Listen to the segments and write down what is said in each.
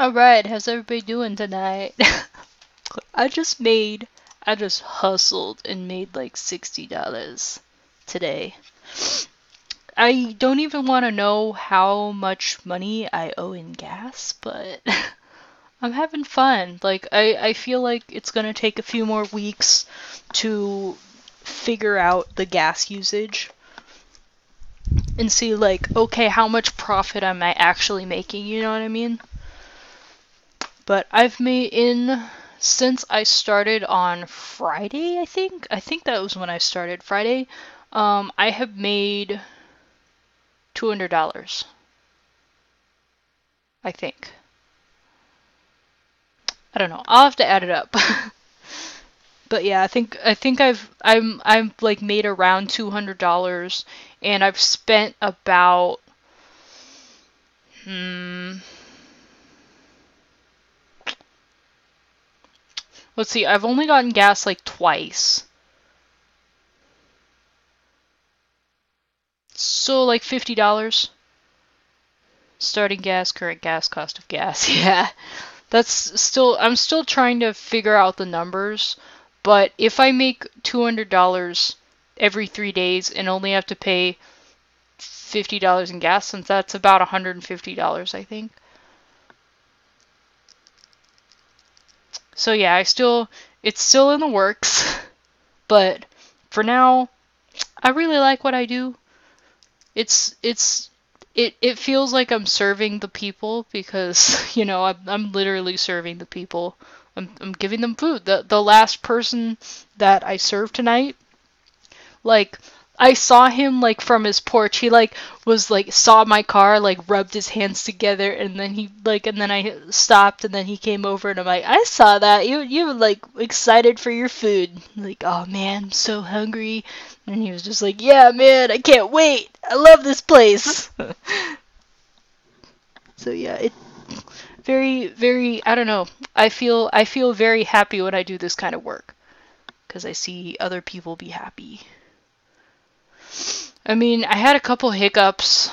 Alright, how's everybody doing tonight? I just hustled and made like $60 today. I don't even want to know how much money I owe in gas, but I'm having fun. Like, I feel like it's gonna take a few more weeks to figure out the gas usage and see, like, okay, how much profit am I actually making, you know what I mean? But I've made since I started on Friday, I think. I think that was when I started Friday. I have made $200. I think. I don't know. I'll have to add it up. But yeah, I've like made around $200, and I've spent about let's see, I've only gotten gas like twice. So like $50. Starting gas, current gas, cost of gas. Yeah. I'm still trying to figure out the numbers, but if I make $200 every 3 days and only have to pay $50 in gas, since that's about $150, I think. So yeah, it's still in the works, but for now, I really like what I do. It feels like I'm serving the people because, you know, I'm literally serving the people. I'm giving them food. The last person that I served tonight, like, I saw him, like, from his porch. He, like, was, like, saw my car, like, rubbed his hands together, and then and then I stopped, and then he came over, and I'm like, I saw that. You were, like, excited for your food. Like, oh, man, I'm so hungry. And he was just like, yeah, man, I can't wait. I love this place. So, yeah, it very, very, I don't know. I feel very happy when I do this kind of work, because I see other people be happy. I mean, I had a couple hiccups,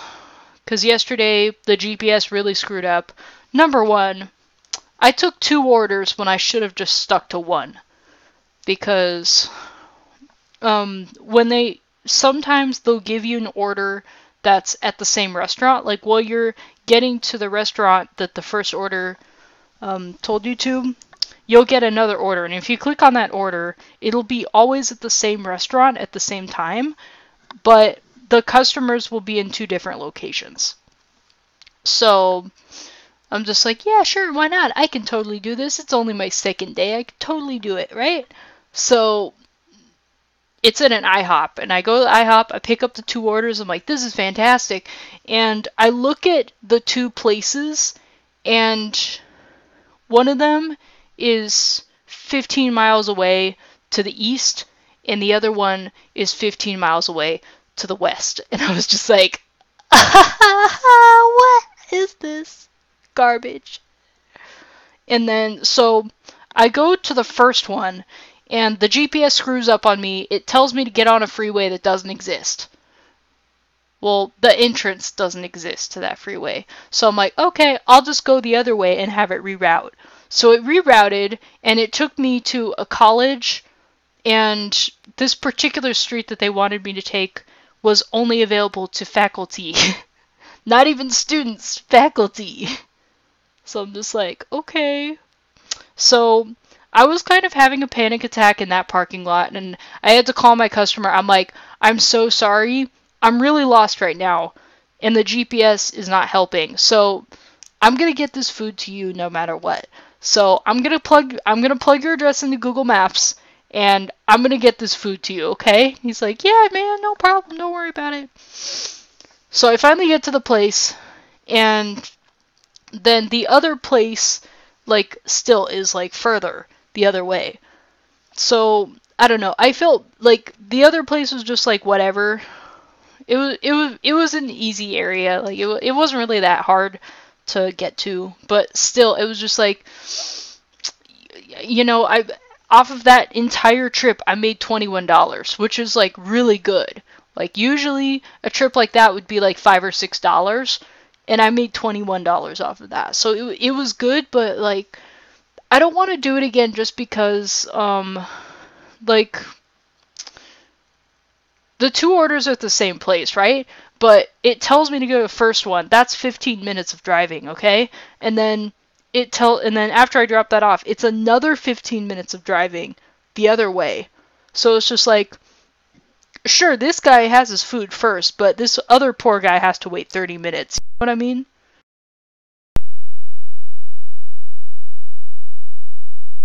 because yesterday the GPS really screwed up. Number one, I took 2 orders when I should have just stuck to 1. Because sometimes they'll give you an order that's at the same restaurant. Like, while you're getting to the restaurant that the first order told you to, you'll get another order. And if you click on that order, it'll be always at the same restaurant at the same time, but the customers will be in 2 different locations. So I'm just like, yeah, sure, why not? I can totally do this. It's only my 2nd day. I can totally do it, right? So it's at an IHOP, and I go to IHOP, I pick up the 2 orders, I'm like, this is fantastic. And I look at the 2 places, and one of them is 15 miles away to the east, and the other one is 15 miles away to the west. And I was just like, what is this garbage? And then, so I go to the first one, and the GPS screws up on me. It tells me to get on a freeway that doesn't exist. Well, the entrance doesn't exist to that freeway. So I'm like, okay, I'll just go the other way and have it reroute. So it rerouted, and it took me to a college, and this particular street that they wanted me to take was only available to faculty. Not even students, faculty. So I'm just like, okay. So I was kind of having a panic attack in that parking lot, and I had to call my customer. I'm like, I'm so sorry. I'm really lost right now, and the GPS is not helping. So I'm gonna get this food to you no matter what. So I'm gonna plug your address into Google Maps, and I'm gonna get this food to you, okay? He's like, yeah, man, no problem. Don't worry about it. So I finally get to the place, and then the other place, like, still is, like, further the other way. So I don't know. I felt like the other place was just like whatever. It was an easy area. Like, it wasn't really that hard to get to, but still, it was just like, you know, off of that entire trip, I made $21, which is like really good. Like, usually a trip like that would be like $5 or $6, and I made $21 off of that. So it was good, but like I don't want to do it again just because like the 2 orders are at the same place, right? But it tells me to go to the first one. That's 15 minutes of driving, okay? And then and then after I drop that off, it's another 15 minutes of driving the other way. So it's just like, sure, this guy has his food first, but this other poor guy has to wait 30 minutes. You know what I mean?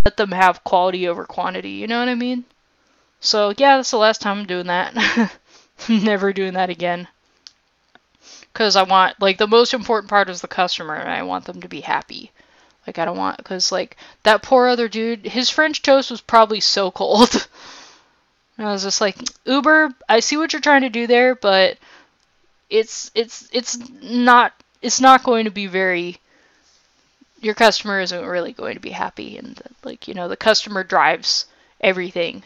Let them have quality over quantity, you know what I mean? So yeah, that's the last time I'm doing that. I'm never doing that again. Because I want, like, the most important part is the customer, and I want them to be happy. Like, I don't want, because, like, that poor other dude, his French toast was probably so cold. And I was just like, Uber, I see what you're trying to do there, but it's not going to be very, your customer isn't really going to be happy, and, like, you know, the customer drives everything.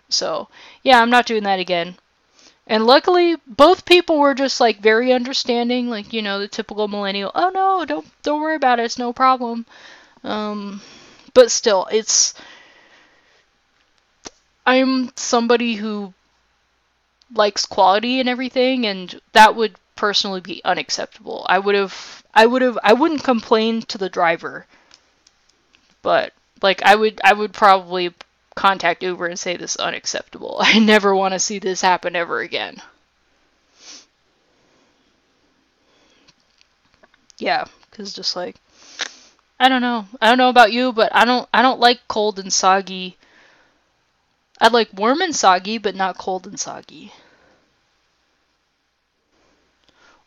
So, yeah, I'm not doing that again. And luckily, both people were just like very understanding, like, you know, the typical millennial. Oh no, don't worry about it. It's no problem. But still, I'm somebody who likes quality and everything, and that would personally be unacceptable. I wouldn't complain to the driver, but like I would probably contact Uber and say this is unacceptable. I never want to see this happen ever again. Yeah, because just like, I don't know about you, but I don't like cold and soggy. I like warm and soggy, but not cold and soggy.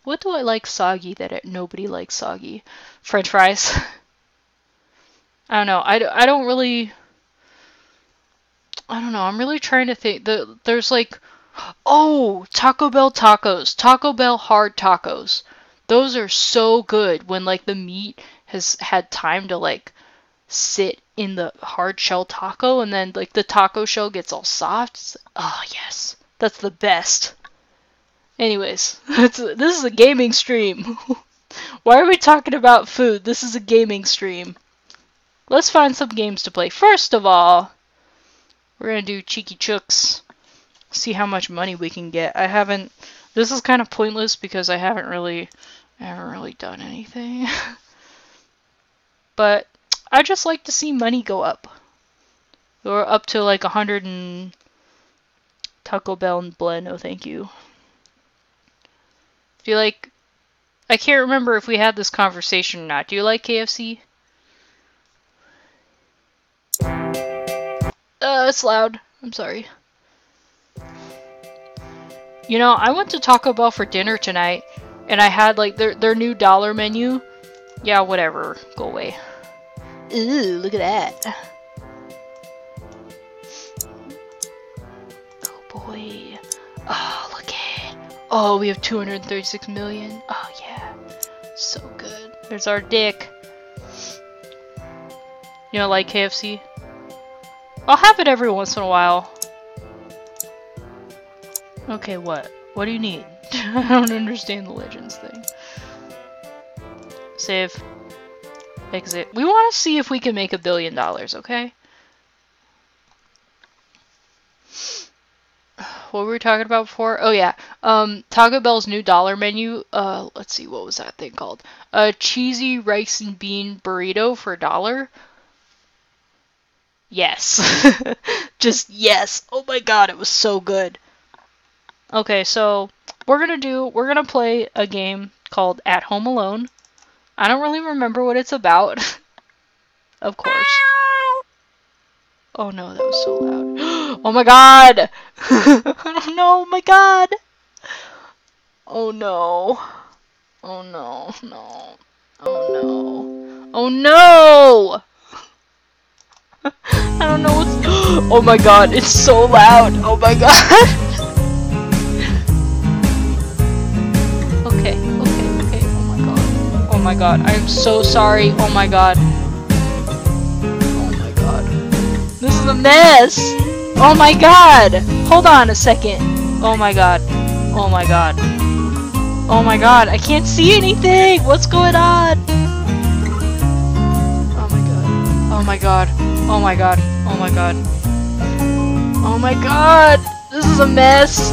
What do I like soggy that nobody likes soggy? French fries. I don't know. I don't really. I don't know. I'm really trying to think. There's like, oh, Taco Bell tacos. Taco Bell hard tacos. Those are so good when like the meat has had time to like sit in the hard shell taco, and then like the taco shell gets all soft. Oh yes, that's the best. Anyways, this is a gaming stream. Why are we talking about food? This is a gaming stream. Let's find some games to play. First of all, we're gonna do Cheeky Chooks. See how much money we can get. This is kind of pointless because I haven't really done anything. But I just like to see money go up. We're up to like 100 and Taco Bell and blend. No, thank you. Do you like? I can't remember if we had this conversation or not. Do you like KFC? It's loud. I'm sorry. You know, I went to Taco Bell for dinner tonight, and I had like their new dollar menu. Yeah, whatever. Go away. Ooh, look at that. Oh boy. Oh, look at. Oh, we have 236 million. Oh yeah. So good. There's our dick. You know, like KFC? I'll have it every once in a while. Okay, what? What do you need? I don't understand the Legends thing. Save. Exit. We want to see if we can make $1 billion, okay? What were we talking about before? Oh yeah. Taco Bell's new dollar menu. Let's see, what was that thing called? A cheesy rice and bean burrito for $1. Yes. Just yes. Oh my god, it was so good. Okay, so we're gonna play a game called At Home Alone. I don't really remember what it's about. Of course. Oh no, that was so loud. Oh my god! Oh no, my god! Oh no. Oh no, no. Oh no. Oh no! I don't know what's. Oh my god, it's so loud! Oh my god! Okay. Oh my god. Oh my god, I am so sorry. Oh my god. Oh my god. This is a mess! Oh my god! Hold on a second. Oh my god. Oh my god. Oh my god, I can't see anything! What's going on? Oh my god. Oh my god. Oh my god. Oh my god. Oh my god! This is a mess!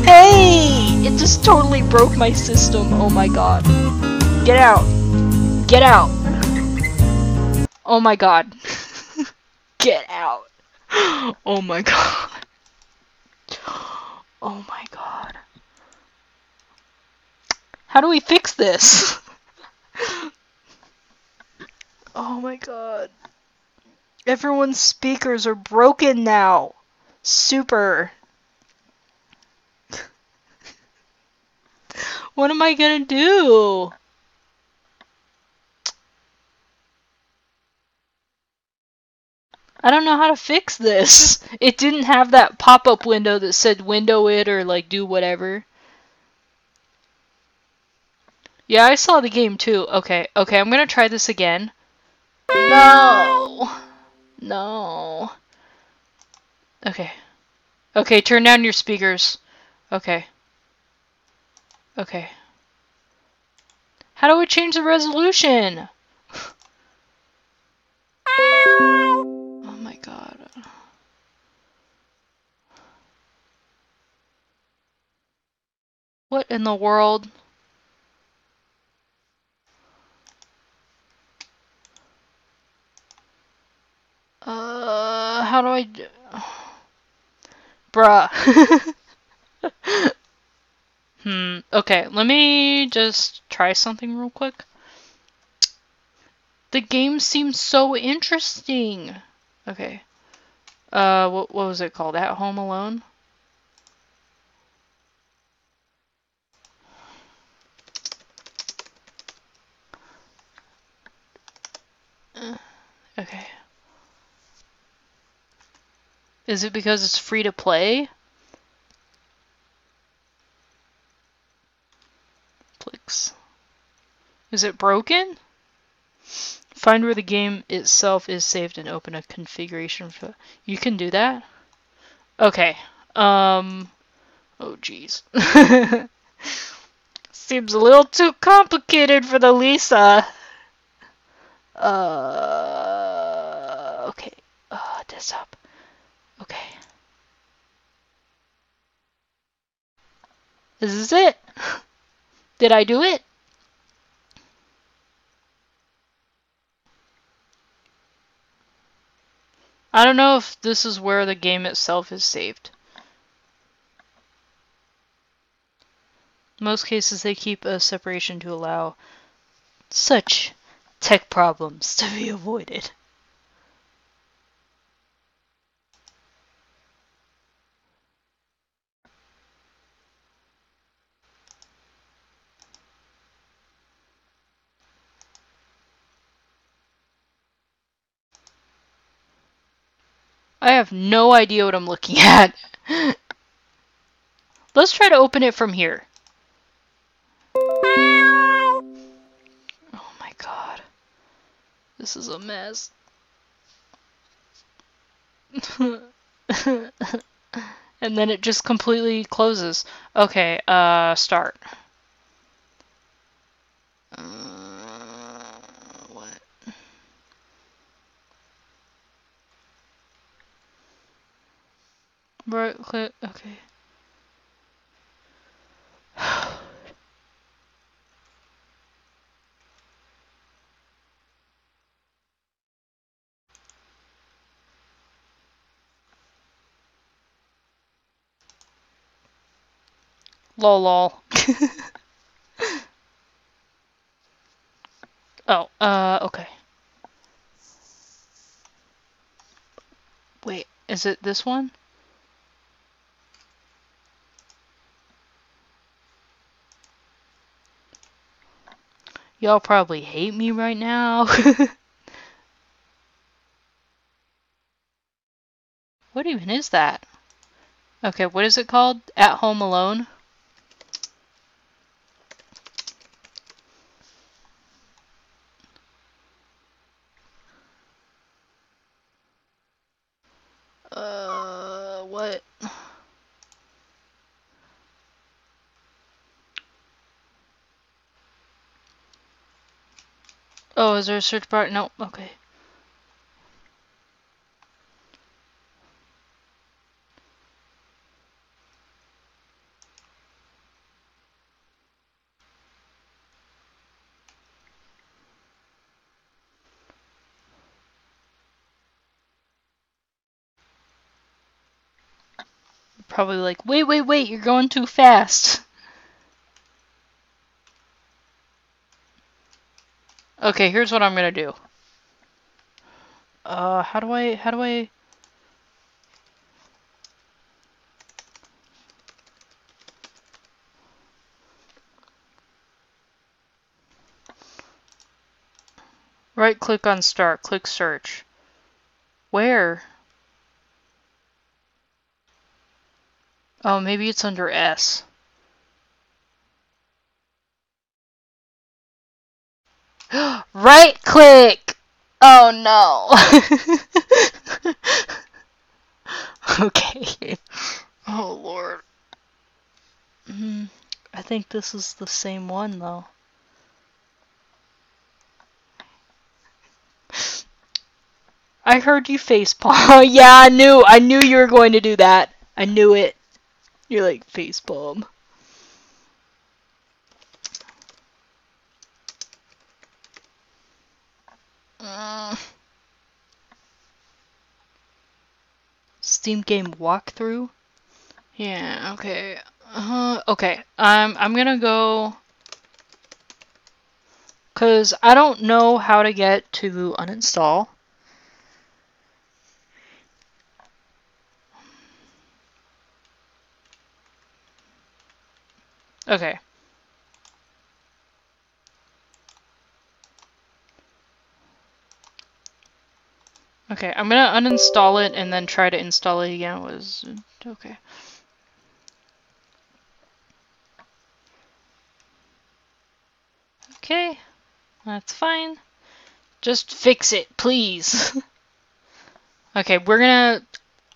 Hey! It just totally broke my system. Oh my god. Get out. Get out. Oh my god. Get out. Oh my god. Oh my god. How do we fix this? Oh my god. Everyone's speakers are broken now. Super. What am I gonna do? I don't know how to fix this. It didn't have that pop-up window that said window it or like do whatever. Yeah, I saw the game too. Okay, I'm gonna try this again. No! No. Okay. Okay, turn down your speakers. Okay. Okay. How do we change the resolution? Oh my god. What in the world? How do I do? Bruh. Okay, let me just try something real quick. The game seems so interesting. Okay. What was it called? At Home Alone? Okay. Is it because it's free to play? Clicks. Is it broken? Find where the game itself is saved and open a configuration for... You can do that? Okay. Oh jeez. Seems a little too complicated for the Lisa. Okay. Desktop. Okay. This is it. Did I do it? I don't know if this is where the game itself is saved. In most cases, they keep a separation to allow such tech problems to be avoided. I have no idea what I'm looking at. Let's try to open it from here. Oh my god. This is a mess. And then it just completely closes. Okay, start. What? Right click, okay. Lol lol. Oh, okay. Wait, is it this one? Y'all probably hate me right now. What even is that? Okay, what is it called? At Home Alone? What? Oh, is there a search bar? No. Okay. Probably like, wait, you're going too fast. Okay, here's what I'm gonna do. How do I... Right click on start, click search. Where? Oh, maybe it's under S. Right click! Oh no. Okay. Oh lord. I think this is the same one though. I heard you facepalm. Yeah, I knew you were going to do that. I knew it. You're like facepalm. Steam game walkthrough? Yeah, okay. Okay. I'm gonna go... Because I don't know how to get to uninstall. Okay. Okay, I'm gonna uninstall it and then try to install it again. Okay. Okay, that's fine. Just fix it, please. Okay,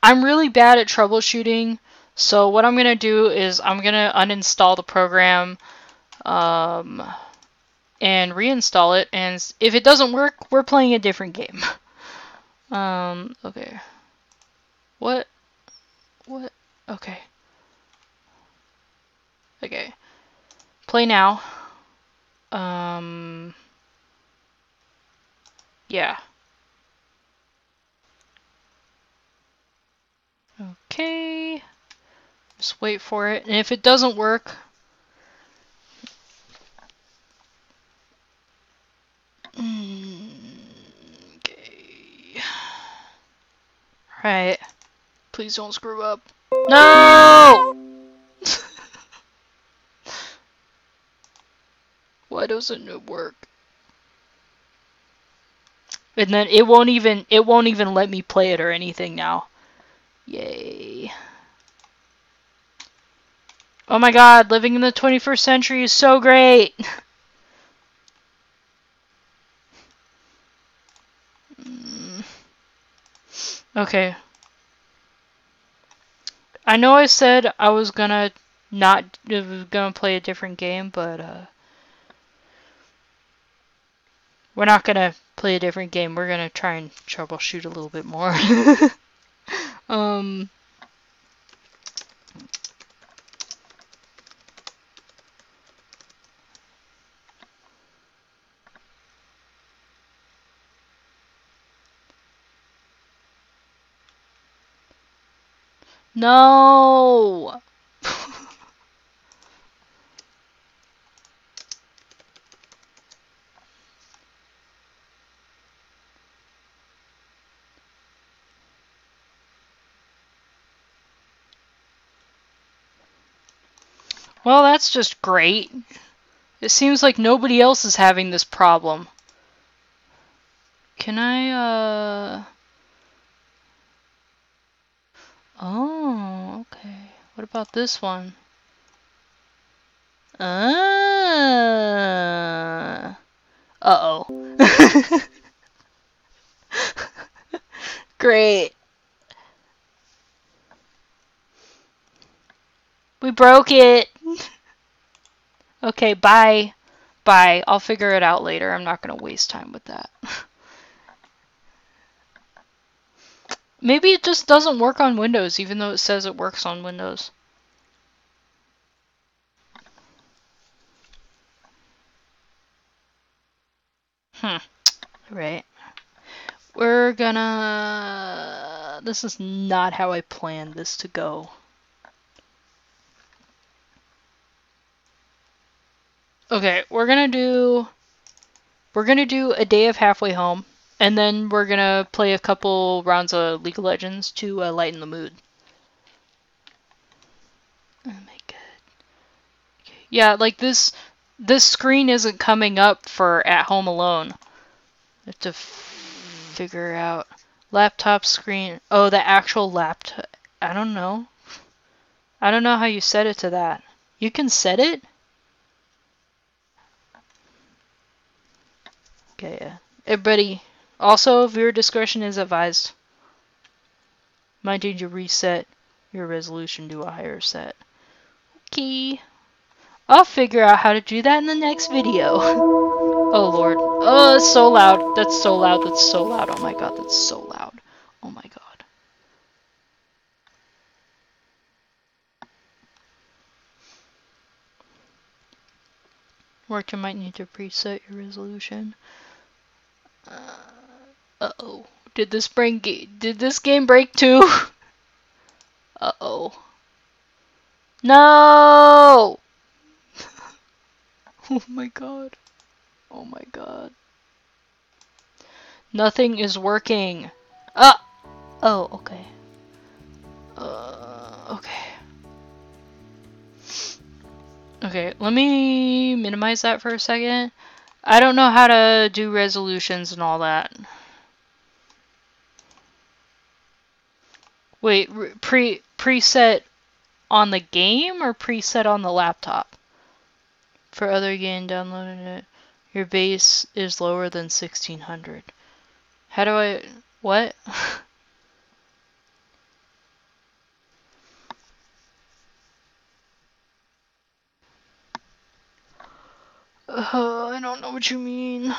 I'm really bad at troubleshooting, so what I'm gonna do is I'm gonna uninstall the program, and reinstall it, and if it doesn't work, we're playing a different game. Okay. What? Okay. Okay. Play now. Yeah. Okay. Just wait for it. And if it doesn't work... Okay. Alright. Please don't screw up. No! Why doesn't it work? And then it won't even let me play it or anything now. Yay. Oh my god, living in the 21st century is so great! Okay. I know I said I was gonna play a different game, but we're not gonna play a different game. We're gonna try and troubleshoot a little bit more. No! Well, that's just great. It seems like nobody else is having this problem. Can I, Oh, okay. What about this one? Uh-oh. Great. We broke it. Okay, bye. Bye. I'll figure it out later. I'm not going to waste time with that. Maybe it just doesn't work on Windows, even though it says it works on Windows. Right. We're gonna... This is not how I planned this to go. Okay, we're gonna do a day of Halfway Home, and then we're gonna play a couple rounds of League of Legends to lighten the mood. Oh my god. Okay. Yeah, like this screen isn't coming up for At Home Alone. I have to figure out laptop screen. Oh, the actual laptop. I don't know. I don't know how you set it to that. You can set it? Okay, yeah. Everybody, also, viewer discretion is advised. Might need to reset your resolution to a higher set. Okay. I'll figure out how to do that in the next video. Oh lord. Oh, it's so loud. That's so loud. That's so loud. Oh my god, that's so loud. Oh my god. Work, you might need to preset your resolution. Uh-oh. Did this game break too? Uh-oh. No! Oh my god. Oh my god. Nothing is working. Ah! Oh, okay. Okay. Okay, let me minimize that for a second. I don't know how to do resolutions and all that. Wait, preset on the game or preset on the laptop? For other game downloaded it, your base is lower than 1600. How do I... What? I don't know what you mean.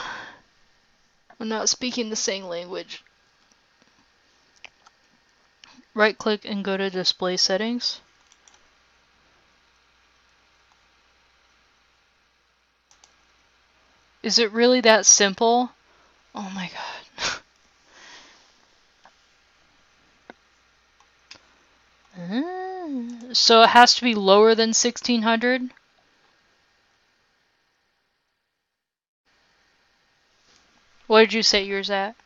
I'm not speaking the same language. Right click and go to display settings. Is it really that simple? Oh my god. So it has to be lower than 1600? What did you set yours at?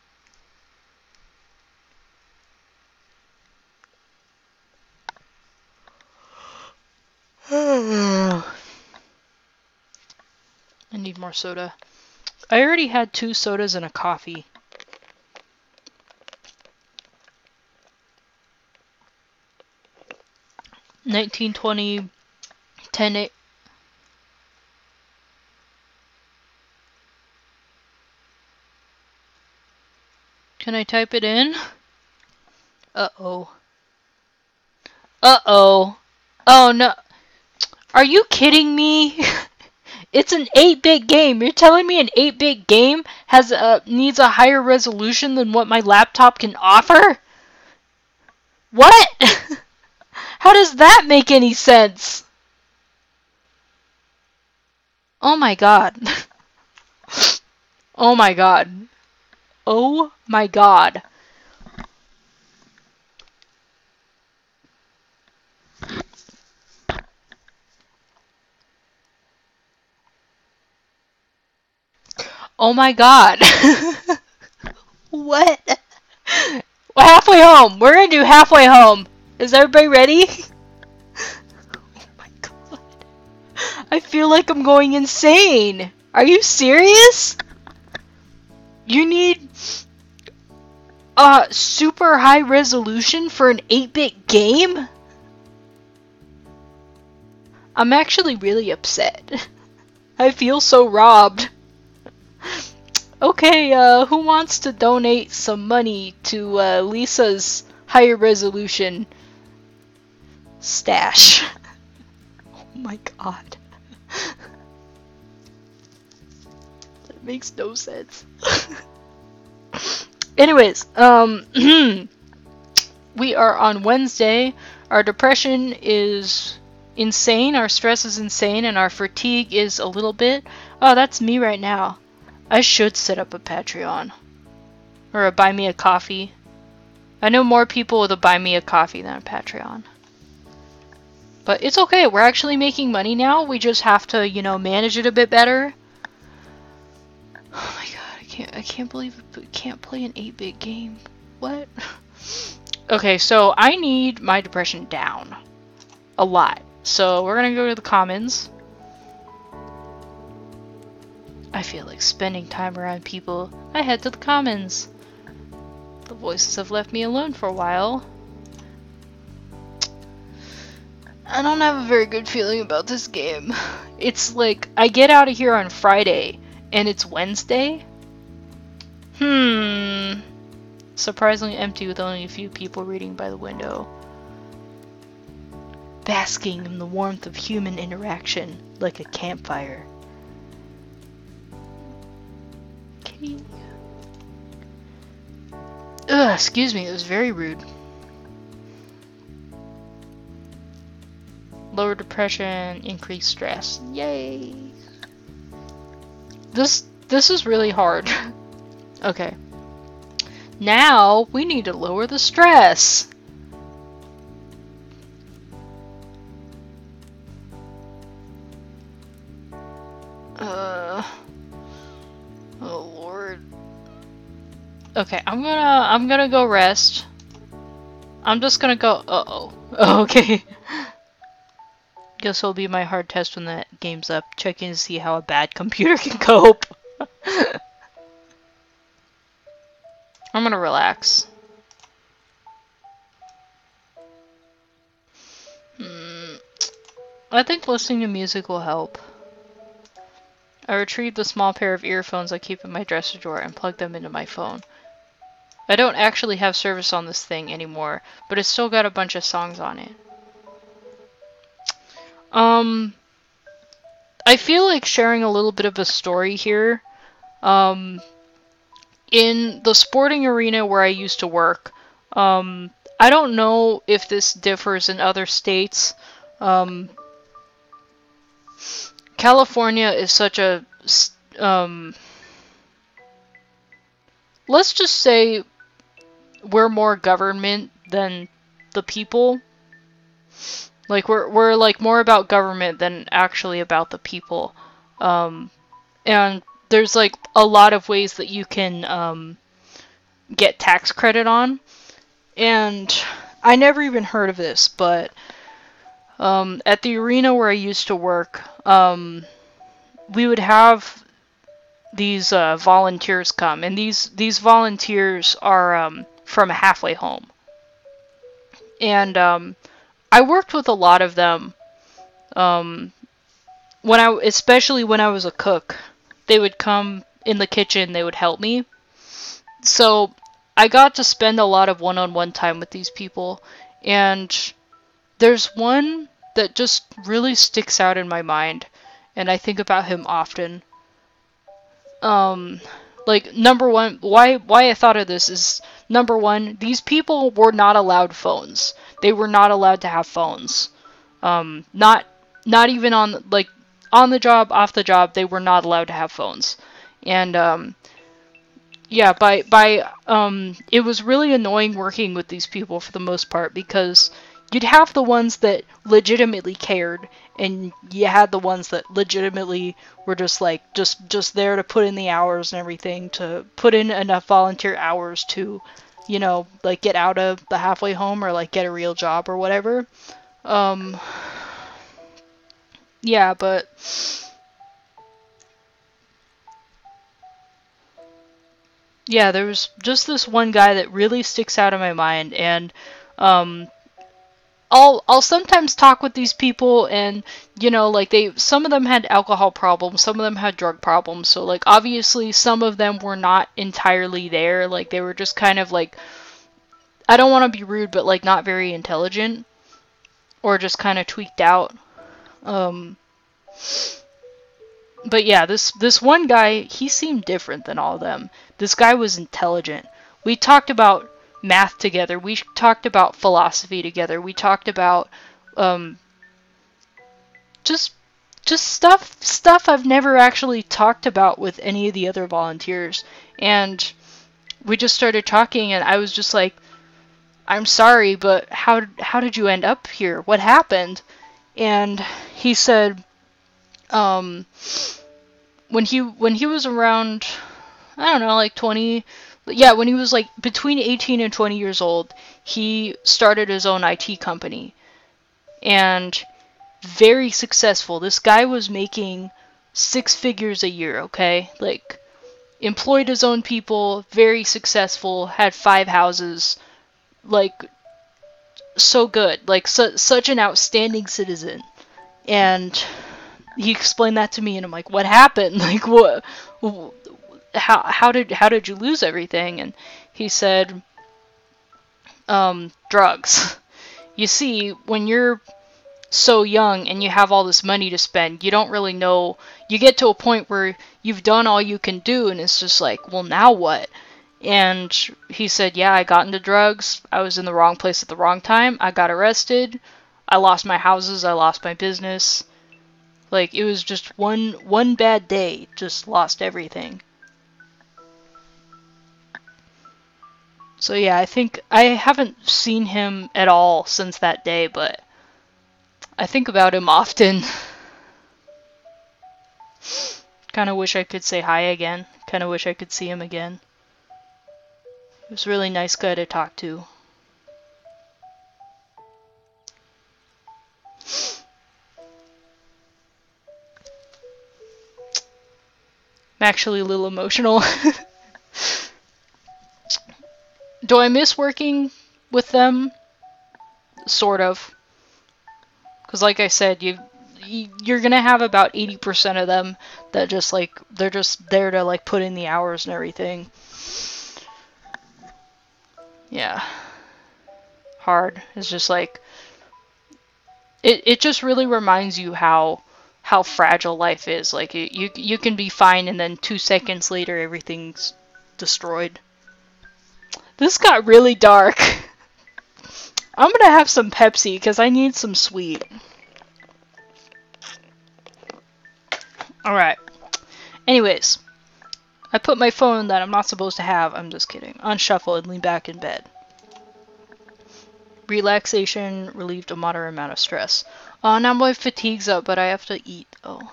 I need more soda. I already had 2 sodas and a coffee. $19, $20, $10. Can I type it in? Uh-oh. Uh-oh. Oh no. Are you kidding me? It's an 8-bit game. You're telling me an 8-bit game needs a higher resolution than what my laptop can offer? What? How does that make any sense? Oh my god. Oh my god. Oh my god. Oh my god. What? Halfway home. We're gonna do halfway home. Is everybody ready? Oh my god. I feel like I'm going insane. Are you serious? You need super high resolution for an 8-bit game? I'm actually really upset. I feel so robbed. Okay, who wants to donate some money to Lisa's higher resolution stash? Oh my god. makes no sense. Anyways, we are on Wednesday. Our depression is insane, our stress is insane, and our fatigue is a little bit. Oh, that's me right now. I should set up a Patreon. Or a Buy Me a Coffee. I know more people with a Buy Me a Coffee than a Patreon. But it's okay, we're actually making money now. We just have to, you know, manage it a bit better. Oh my god, I can't believe I can't play an 8-bit game. What? Okay, so I need my depression down. A lot. So we're gonna go to the commons. I feel like spending time around people. I head to the commons. The voices have left me alone for a while. I don't have a very good feeling about this game. It's like, I get out of here on Friday, and it's Wednesday? Surprisingly empty with only a few people reading by the window. Basking in the warmth of human interaction, like a campfire. Okay. Ugh, excuse me, it was very rude. Lower depression, increased stress. Yay! This is really hard. Okay. Now, we need to lower the stress. Oh lord. Okay, I'm gonna go rest. I'm just gonna go. Uh-oh. Oh, okay. Guess it'll be my hard test when that game's up, checking to see how a bad computer can cope. I'm gonna relax. I think listening to music will help. I retrieved the small pair of earphones I keep in my dresser drawer and plugged them into my phone. I don't actually have service on this thing anymore, but it's still got a bunch of songs on it. I feel like sharing a little bit of a story here. In the sporting arena where I used to work, I don't know if this differs in other states. California is such a, let's just say we're more government than the people. Like, we're like more about government than actually about the people. And there's like a lot of ways that you can get tax credit on. And I never even heard of this, but at the arena where I used to work, we would have these volunteers come, and these volunteers are from a halfway home. And I worked with a lot of them especially when I was a cook. They would come in the kitchen, they would help me. So I got to spend a lot of one-on-one time with these people, and there's one that just really sticks out in my mind, and I think about him often. Like, number one, why I thought of this is, number one, these people were not allowed phones. They were not allowed to have phones. Not even on, like, on the job, off the job, they were not allowed to have phones. And, yeah, it was really annoying working with these people for the most part, because you'd have the ones that legitimately cared, and you had the ones that legitimately were just like, just there to put in the hours and everything, to put in enough volunteer hours to, you know, like, get out of the halfway home or like get a real job or whatever. Yeah, but yeah, there was just this one guy that really sticks out in my mind, and I'll sometimes talk with these people, and, you know, like, some of them had alcohol problems, some of them had drug problems, so, like, obviously some of them were not entirely there, like, they were just kind of, like, I don't want to be rude, but, like, not very intelligent, or just kind of tweaked out. But yeah, this one guy, he seemed different than all of them. This guy was intelligent. We talked about math together. We talked about philosophy together. We talked about um, just stuff I've never actually talked about with any of the other volunteers. And we just started talking, and I was just like, "I'm sorry, but how did you end up here? What happened?" And he said, um, when he was around, I don't know, like 20, yeah, when he was like between 18 and 20 years old, he started his own IT company, and very successful. This guy was making 6 figures a year, okay? Like, employed his own people, very successful, had 5 houses, like, so good, like, such an outstanding citizen. And he explained that to me, and I'm like, what happened? Like, what? How did you lose everything? And he said, drugs. You see, when you're so young and you have all this money to spend, you don't really know. You get to a point where you've done all you can do, and it's just like, well, now what? And he said, yeah, I got into drugs. I was in the wrong place at the wrong time. I got arrested. I lost my houses. I lost my business. Like, it was just one bad day, just lost everything. So yeah, I think I haven't seen him at all since that day, but I think about him often. Kind of wish I could say hi again. Kind of wish I could see him again. He was a really nice guy to talk to. I'm actually a little emotional. Do I miss working with them? Sort of. Because like I said, you're gonna have about 80% of them that just like, they're just there to like put in the hours and everything. Yeah. Hard. It's just like, it just really reminds you how fragile life is. Like, you can be fine, and then 2 seconds later everything's destroyed. This got really dark. I'm gonna have some Pepsi because I need some sweet. Alright. Anyways, I put my phone that I'm not supposed to have, I'm just kidding, on shuffle and lean back in bed. Relaxation relieved a moderate amount of stress. Oh, now my fatigue's up, but I have to eat. Oh.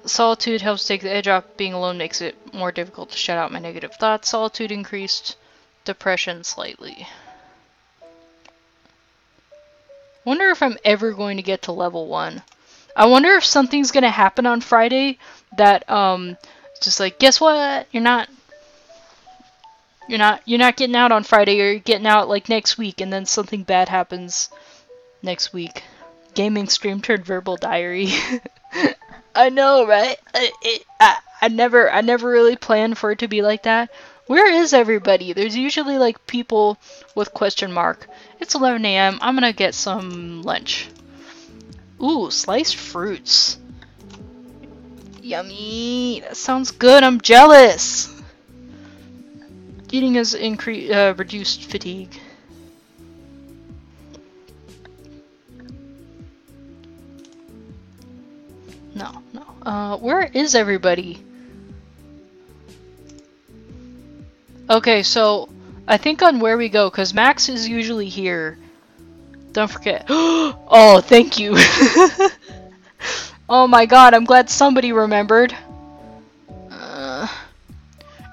Solitude helps take the edge off. Being alone makes it more difficult to shut out my negative thoughts. Solitude increased depression slightly. Wonder if I'm ever going to get to level 1. I wonder if something's gonna happen on Friday that just like, guess what? You're not getting out on Friday, or you're getting out like next week, and then something bad happens next week. Gaming stream turned verbal diary. I know, right? I never really planned for it to be like that. Where is everybody? There's usually like people with question mark. It's 11 a.m. I'm gonna get some lunch. Ooh, sliced fruits. Yummy. That sounds good. I'm jealous. Eating has reduced fatigue. No. Where is everybody? Okay, so I think on where we go, because Max is usually here. Don't forget. Oh, thank you. Oh my god, I'm glad somebody remembered.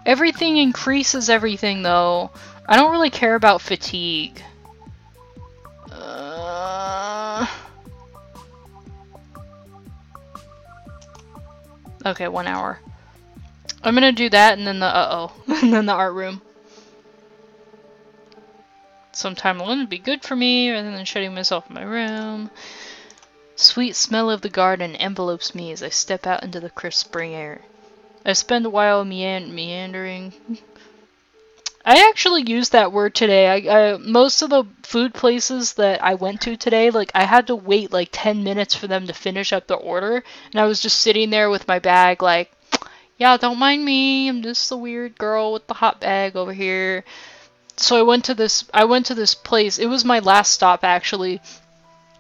Everything increases everything, though. I don't really care about fatigue. Okay, 1 hour. I'm gonna do that, and then the and then the art room. Some time alone would be good for me, rather than shutting myself in my room. Sweet smell of the garden envelopes me as I step out into the crisp spring air. I spend a while meandering. I actually used that word today. Most of the food places that I went to today, like I had to wait like 10 minutes for them to finish up the order, and I was just sitting there with my bag like, yeah, don't mind me. I'm just the weird girl with the hot bag over here. So I went to this place. It was my last stop actually.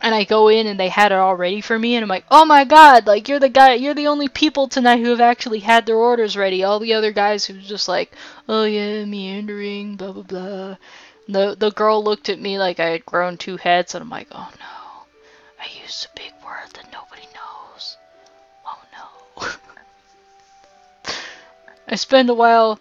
And I go in and they had it all ready for me and I'm like, "Oh my god, like you're the only people tonight who have actually had their orders ready. All the other guys who was just like, "Oh yeah, meandering, blah blah blah." The girl looked at me like I had grown two heads and I'm like, "Oh no. I used a big word that nobody knows. Oh no." I spend a while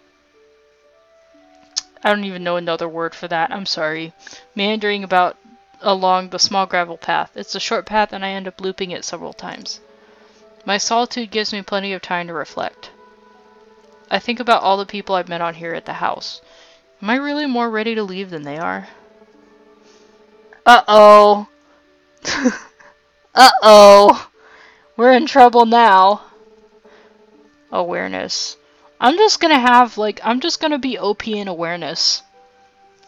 I don't even know another word for that. I'm sorry. Meandering about along the small gravel path. It's a short path and I end up looping it several times. My solitude gives me plenty of time to reflect. I think about all the people I've met on here at the house. Am I really more ready to leave than they are? Uh-oh. Uh-oh. We're in trouble now. Awareness. I'm just gonna be OP in awareness.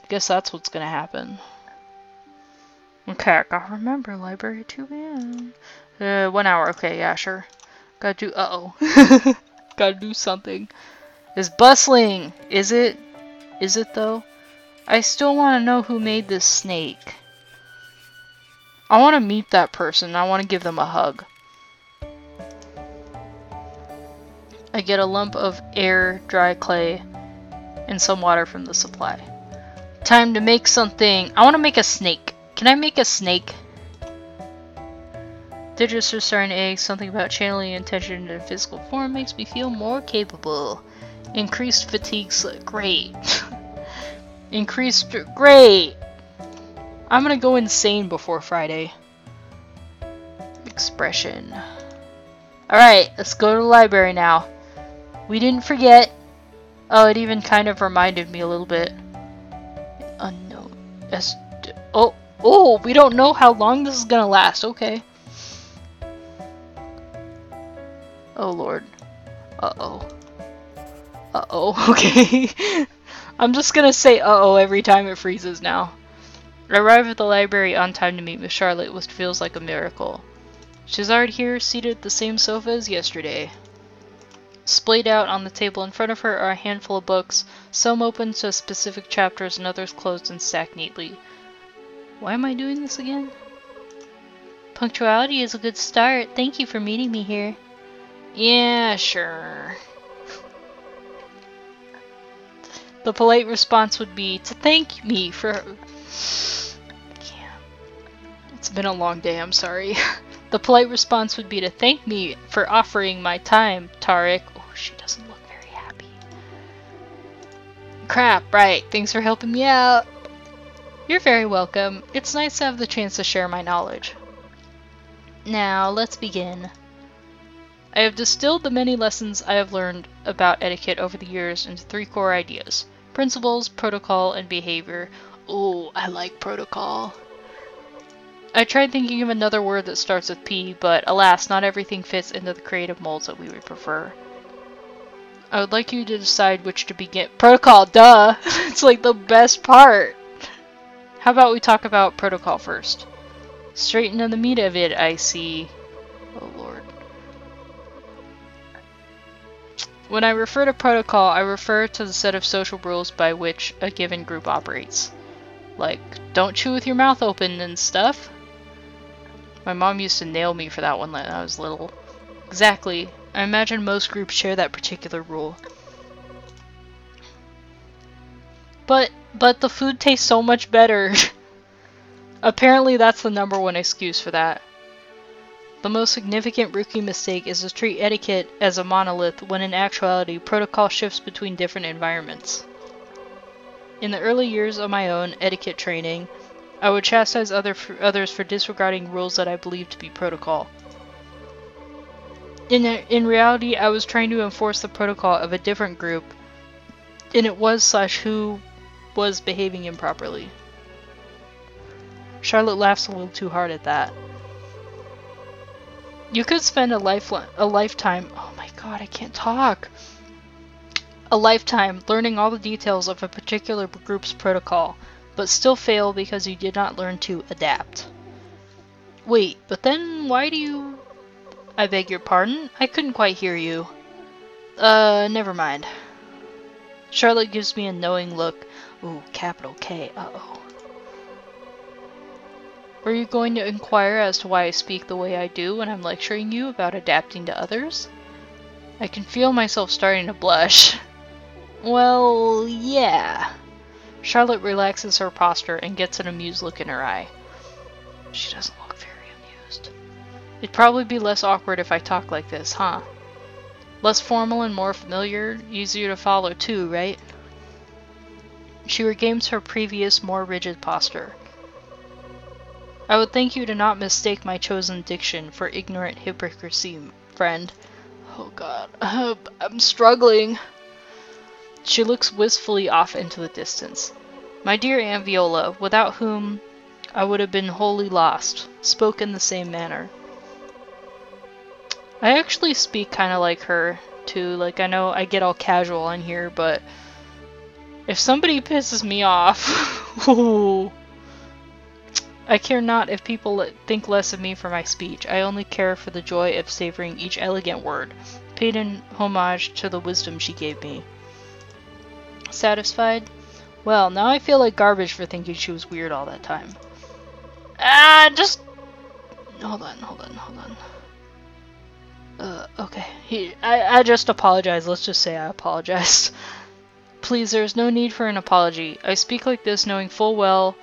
I guess that's what's gonna happen. Okay, I gotta remember, library at 2 a.m. 1 hour, okay, yeah, sure. Gotta do, uh-oh. Gotta do something. It's bustling! Is it? Is it, though? I still want to know who made this snake. I want to meet that person. I want to give them a hug. I get a lump of air, dry clay, and some water from the supply. Time to make something. I want to make a snake. Can I make a snake? Digits are starting eggs. Something about channeling intention into physical form makes me feel more capable. Increased fatigue. Great. Great. I'm gonna go insane before Friday. Expression. Alright, let's go to the library now. We didn't forget. Oh, it even kind of reminded me a little bit. Unknown. Oh, we don't know how long this is gonna last. Okay. Oh, Lord. Uh-oh. Uh-oh. Okay. I'm just gonna say uh-oh every time it freezes now. I arrive at the library on time to meet Miss Charlotte, which feels like a miracle. She's already here, seated at the same sofa as yesterday. Splayed out on the table in front of her are a handful of books, some open to specific chapters and others closed and stacked neatly. Why am I doing this again? Punctuality is a good start. Thank you for meeting me here. Yeah, sure. The polite response would be to thank me for... I can't. It's been a long day, I'm sorry. The polite response would be to thank me for offering my time, Tarek. Oh, she doesn't look very happy. Crap, right. Thanks for helping me out. You're very welcome. It's nice to have the chance to share my knowledge. Now, let's begin. I have distilled the many lessons I have learned about etiquette over the years into 3 core ideas. Principles, protocol, and behavior. Ooh, I like protocol. I tried thinking of another word that starts with P, but alas, not everything fits into the creative molds that we would prefer. I would like you to decide which to begin. Protocol, duh! It's like the best part! How about we talk about protocol first? Straight into the meat of it, I see. Oh lord. When I refer to protocol, I refer to the set of social rules by which a given group operates. Like, don't chew with your mouth open and stuff. My mom used to nail me for that one when I was little. Exactly. I imagine most groups share that particular rule. But the food tastes so much better. Apparently that's the #1 excuse for that. The most significant rookie mistake is to treat etiquette as a monolith when in actuality protocol shifts between different environments. In the early years of my own etiquette training, I would chastise others for disregarding rules that I believed to be protocol. In reality, I was trying to enforce the protocol of a different group, and it was/who was behaving improperly. Charlotte laughs a little too hard at that. You could spend a lifetime... Oh my god, I can't talk! A lifetime learning all the details of a particular group's protocol, but still fail because you did not learn to adapt. Wait, but then why do you... I beg your pardon? I couldn't quite hear you. Never mind. Charlotte gives me a knowing look. Ooh, capital K, uh-oh. Were you going to inquire as to why I speak the way I do when I'm lecturing you about adapting to others? I can feel myself starting to blush. Well, yeah. Charlotte relaxes her posture and gets an amused look in her eye. She doesn't look very amused. It'd probably be less awkward if I talk like this, huh? Less formal and more familiar, easier to follow too, right? She regains her previous, more rigid posture. I would thank you to not mistake my chosen diction for ignorant hypocrisy, friend. Oh god, I'm struggling. She looks wistfully off into the distance. My dear Aunt Viola, without whom I would have been wholly lost, spoke in the same manner. I actually speak kind of like her, too. Like, I know I get all casual on here, but if somebody pisses me off, ooh, I care not if people think less of me for my speech. I only care for the joy of savoring each elegant word, paid in homage to the wisdom she gave me. Satisfied? Well, now I feel like garbage for thinking she was weird all that time. Just... Hold on. Okay. I just apologize. Let's just say I apologized. Please, there's no need for an apology. I speak like this knowing full well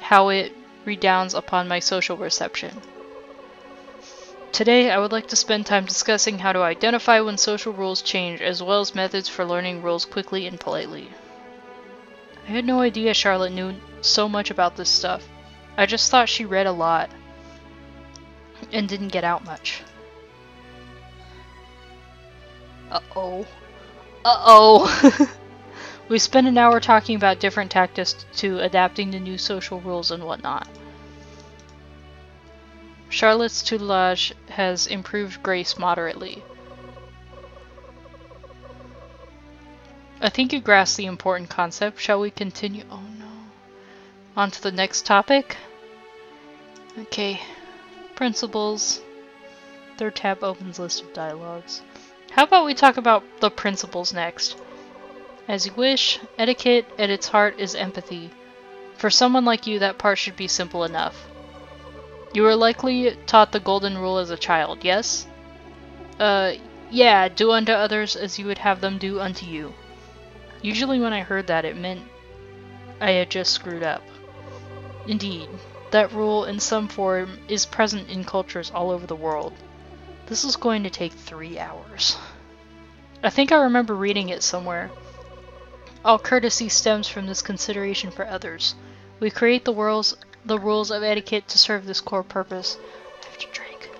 how it redounds upon my social reception. Today, I would like to spend time discussing how to identify when social rules change, as well as methods for learning rules quickly and politely. I had no idea Charlotte knew so much about this stuff. I just thought she read a lot and didn't get out much. Uh-oh. We spent an hour talking about different tactics to adapting to new social rules and whatnot. Charlotte's tutelage has improved Grace moderately. I think you grasp the important concept. Shall we continue? Oh no. On to the next topic. Okay. Principles. Third tab opens list of dialogues. How about we talk about the principles next? As you wish, etiquette at its heart is empathy. For someone like you, that part should be simple enough. You were likely taught the golden rule as a child, yes? Yeah, do unto others as you would have them do unto you. Usually when I heard that, it meant I had just screwed up. Indeed, that rule in some form is present in cultures all over the world. This is going to take 3 hours. I think I remember reading it somewhere. All courtesy stems from this consideration for others. We create the rules of etiquette to serve this core purpose. I have to drink.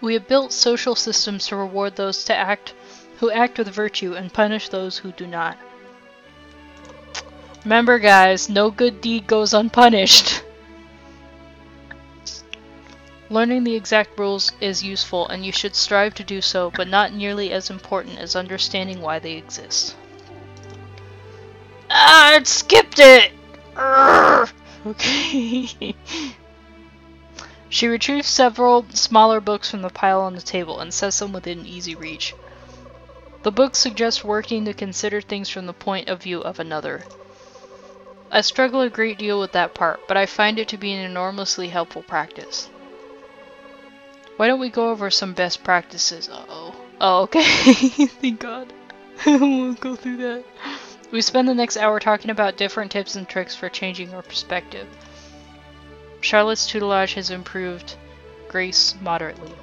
We have built social systems to reward those who act with virtue and punish those who do not. Remember, guys, no good deed goes unpunished. Learning the exact rules is useful, and you should strive to do so, but not nearly as important as understanding why they exist. I skipped it! Urgh. Okay. She retrieves several smaller books from the pile on the table and sets them within easy reach. The books suggest working to consider things from the point of view of another. I struggle a great deal with that part, but I find it to be an enormously helpful practice. Why don't we go over some best practices? Uh-oh. Oh, okay. Thank God. I won't go through that. We spend the next hour talking about different tips and tricks for changing our perspective. Charlotte's tutelage has improved Grace moderately.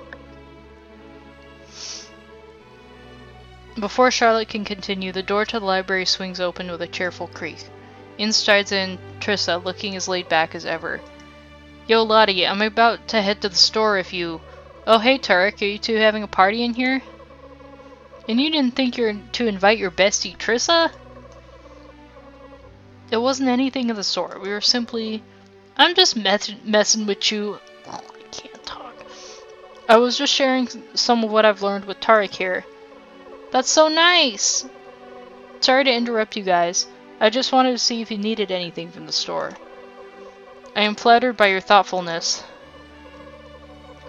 Before Charlotte can continue, the door to the library swings open with a cheerful creak. In strides in Trissa, looking as laid back as ever. Yo, Lottie, I'm about to head to the store if you... Oh, hey, Turek, are you two having a party in here? And you didn't think you're to invite your bestie, Trissa? It wasn't anything of the sort. We were simply... I'm just messing with you. I can't talk. I was just sharing some of what I've learned with Tarek here. That's so nice! Sorry to interrupt you guys. I just wanted to see if you needed anything from the store. I am flattered by your thoughtfulness.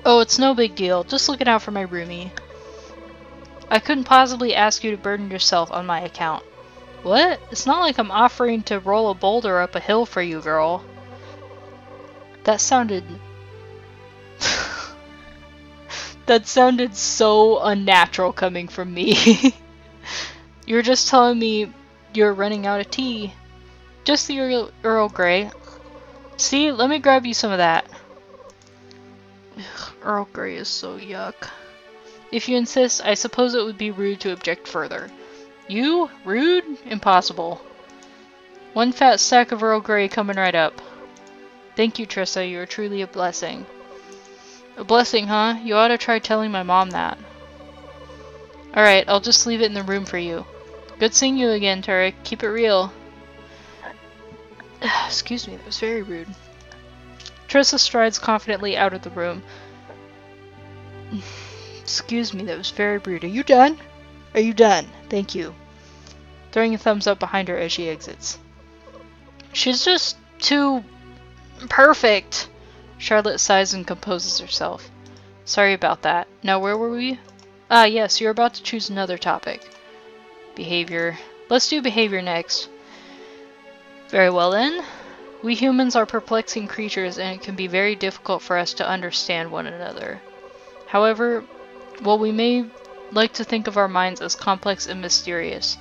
Oh, it's no big deal. Just looking out for my roomie. I couldn't possibly ask you to burden yourself on my account. What? It's not like I'm offering to roll a boulder up a hill for you, girl. That sounded... that sounded so unnatural coming from me. You're just telling me you're running out of tea. Just the Earl Grey. See, let me grab you some of that. Ugh, Earl Grey is so yuck. If you insist, I suppose it would be rude to object further. You? Rude? Impossible. One fat sack of Earl Grey coming right up. Thank you, Trissa. You are truly a blessing. A blessing, huh? You ought to try telling my mom that. Alright, I'll just leave it in the room for you. Good seeing you again, Tarek. Keep it real. Excuse me, that was very rude. Trissa strides confidently out of the room. Excuse me, that was very rude. Are you done? Are you done? Thank you. Throwing a thumbs up behind her as she exits. She's just too perfect. Charlotte sighs and composes herself. Sorry about that. Now where were we? Ah, yes, you're about to choose another topic. Behavior. Let's do behavior next. Very well then. We humans are perplexing creatures and it can be very difficult for us to understand one another. However, while we may like to think of our minds as complex and mysterious,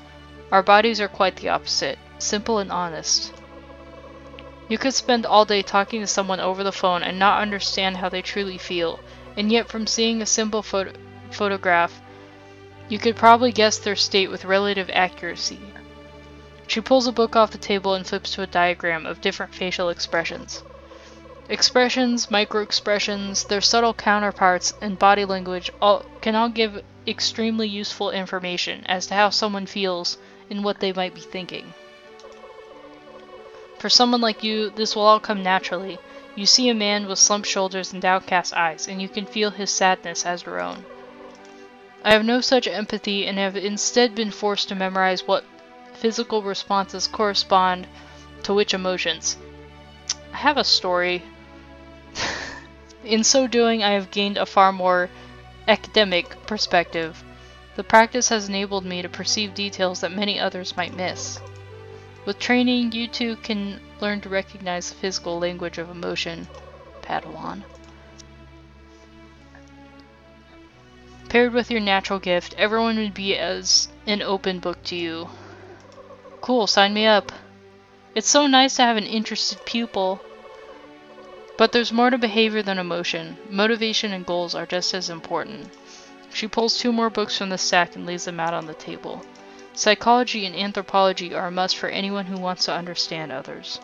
our bodies are quite the opposite, simple and honest. You could spend all day talking to someone over the phone and not understand how they truly feel, and yet from seeing a simple photograph, you could probably guess their state with relative accuracy. She pulls a book off the table and flips to a diagram of different facial expressions. Expressions, micro-expressions, their subtle counterparts, and body language can all give extremely useful information as to how someone feels and what they might be thinking. For someone like you, this will all come naturally. You see a man with slumped shoulders and downcast eyes, and you can feel his sadness as your own. I have no such empathy and have instead been forced to memorize what physical responses correspond to which emotions. I have a story. In so doing, I have gained a far more academic perspective. The practice has enabled me to perceive details that many others might miss. With training, you too can learn to recognize the physical language of emotion, Padawan. Paired with your natural gift, everyone would be as an open book to you. Cool, sign me up. It's so nice to have an interested pupil. But there's more to behavior than emotion. Motivation and goals are just as important. She pulls 2 more books from the stack and lays them out on the table. Psychology and anthropology are a must for anyone who wants to understand others.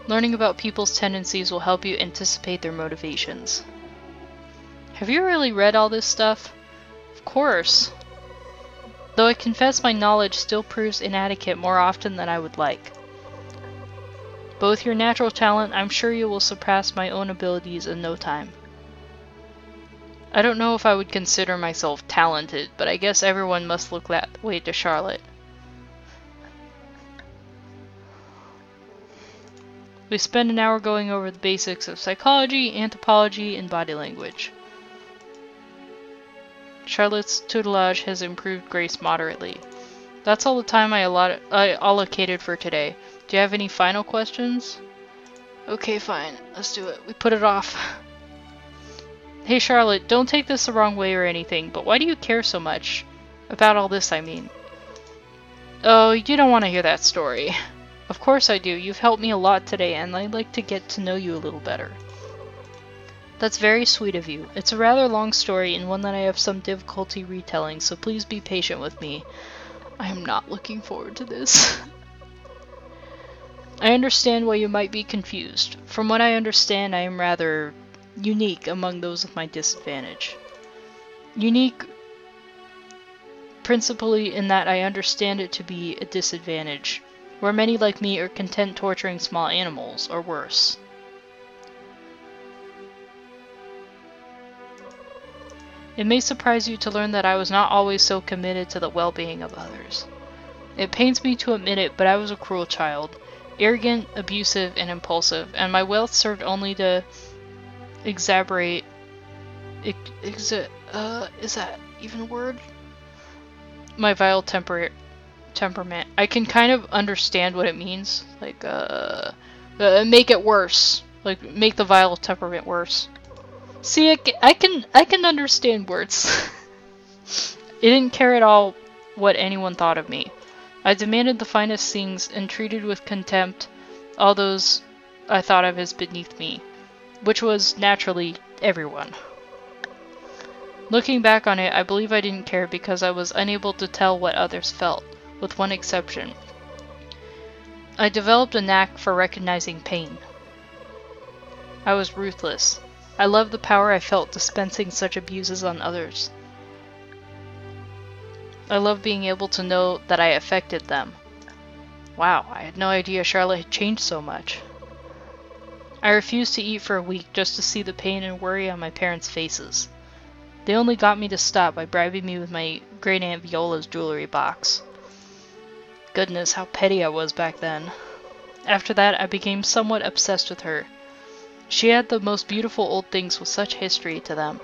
Learning about people's tendencies will help you anticipate their motivations. Have you really read all this stuff? Of course. Though I confess my knowledge still proves inadequate more often than I would like. But with your natural talent, I'm sure you will surpass my own abilities in no time. I don't know if I would consider myself talented, but I guess everyone must look that way to Charlotte. We spend an hour going over the basics of psychology, anthropology, and body language. Charlotte's tutelage has improved Grace moderately. That's all the time I allocated for today. Do you have any final questions? Okay, fine. Let's do it. We put it off. Hey Charlotte, don't take this the wrong way or anything, but why do you care so much? About all this, I mean. Oh, you don't want to hear that story. Of course I do. You've helped me a lot today, and I'd like to get to know you a little better. That's very sweet of you. It's a rather long story, and one that I have some difficulty retelling, so please be patient with me. I am not looking forward to this. I understand why you might be confused. From what I understand, I am rather unique among those of my disadvantage. Unique principally in that I understand it to be a disadvantage, where many like me are content torturing small animals, or worse. It may surprise you to learn that I was not always so committed to the well-being of others. It pains me to admit it, but I was a cruel child, arrogant, abusive, and impulsive, and my wealth served only to exacerbate. Is that even a word? My vile temperament. I can kind of understand what it means. Like, make it worse. Like, make the vile temperament worse. See, I can understand words. It didn't care at all what anyone thought of me. I demanded the finest things and treated with contempt all those I thought of as beneath me, which was, naturally, everyone. Looking back on it, I believe I didn't care because I was unable to tell what others felt, with one exception. I developed a knack for recognizing pain. I was ruthless. I loved the power I felt dispensing such abuses on others. I loved being able to know that I affected them. Wow, I had no idea Charlotte had changed so much. I refused to eat for a week just to see the pain and worry on my parents' faces. They only got me to stop by bribing me with my great aunt Viola's jewelry box. Goodness, how petty I was back then. After that, I became somewhat obsessed with her. She had the most beautiful old things with such history to them.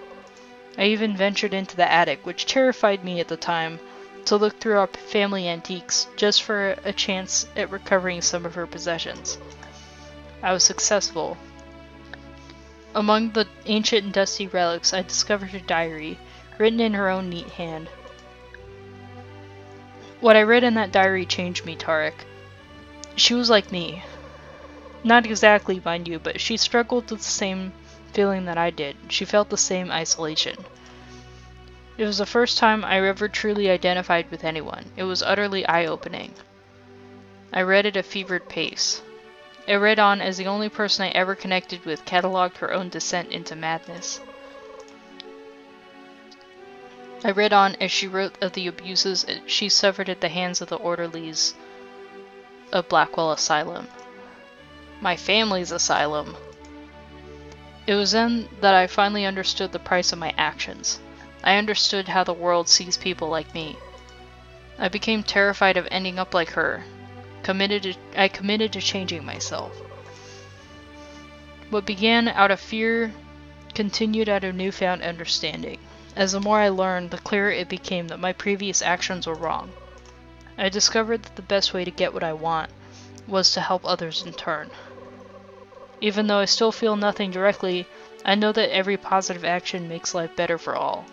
I even ventured into the attic, which terrified me at the time, to look through our family antiques, just for a chance at recovering some of her possessions. I was successful. Among the ancient and dusty relics, I discovered a diary, written in her own neat hand. What I read in that diary changed me, Tarek. She was like me. Not exactly, mind you, but she struggled with the same feeling that I did. She felt the same isolation. It was the first time I ever truly identified with anyone. It was utterly eye-opening. I read at a fevered pace. I read on as the only person I ever connected with cataloged her own descent into madness. I read on as she wrote of the abuses she suffered at the hands of the orderlies of Blackwell Asylum. My family's asylum. It was then that I finally understood the price of my actions. I understood how the world sees people like me. I became terrified of ending up like her. I committed to changing myself. What began out of fear continued out of newfound understanding. As the more I learned, the clearer it became that my previous actions were wrong. I discovered that the best way to get what I want was to help others in turn. Even though I still feel nothing directly, I know that every positive action makes life better for all.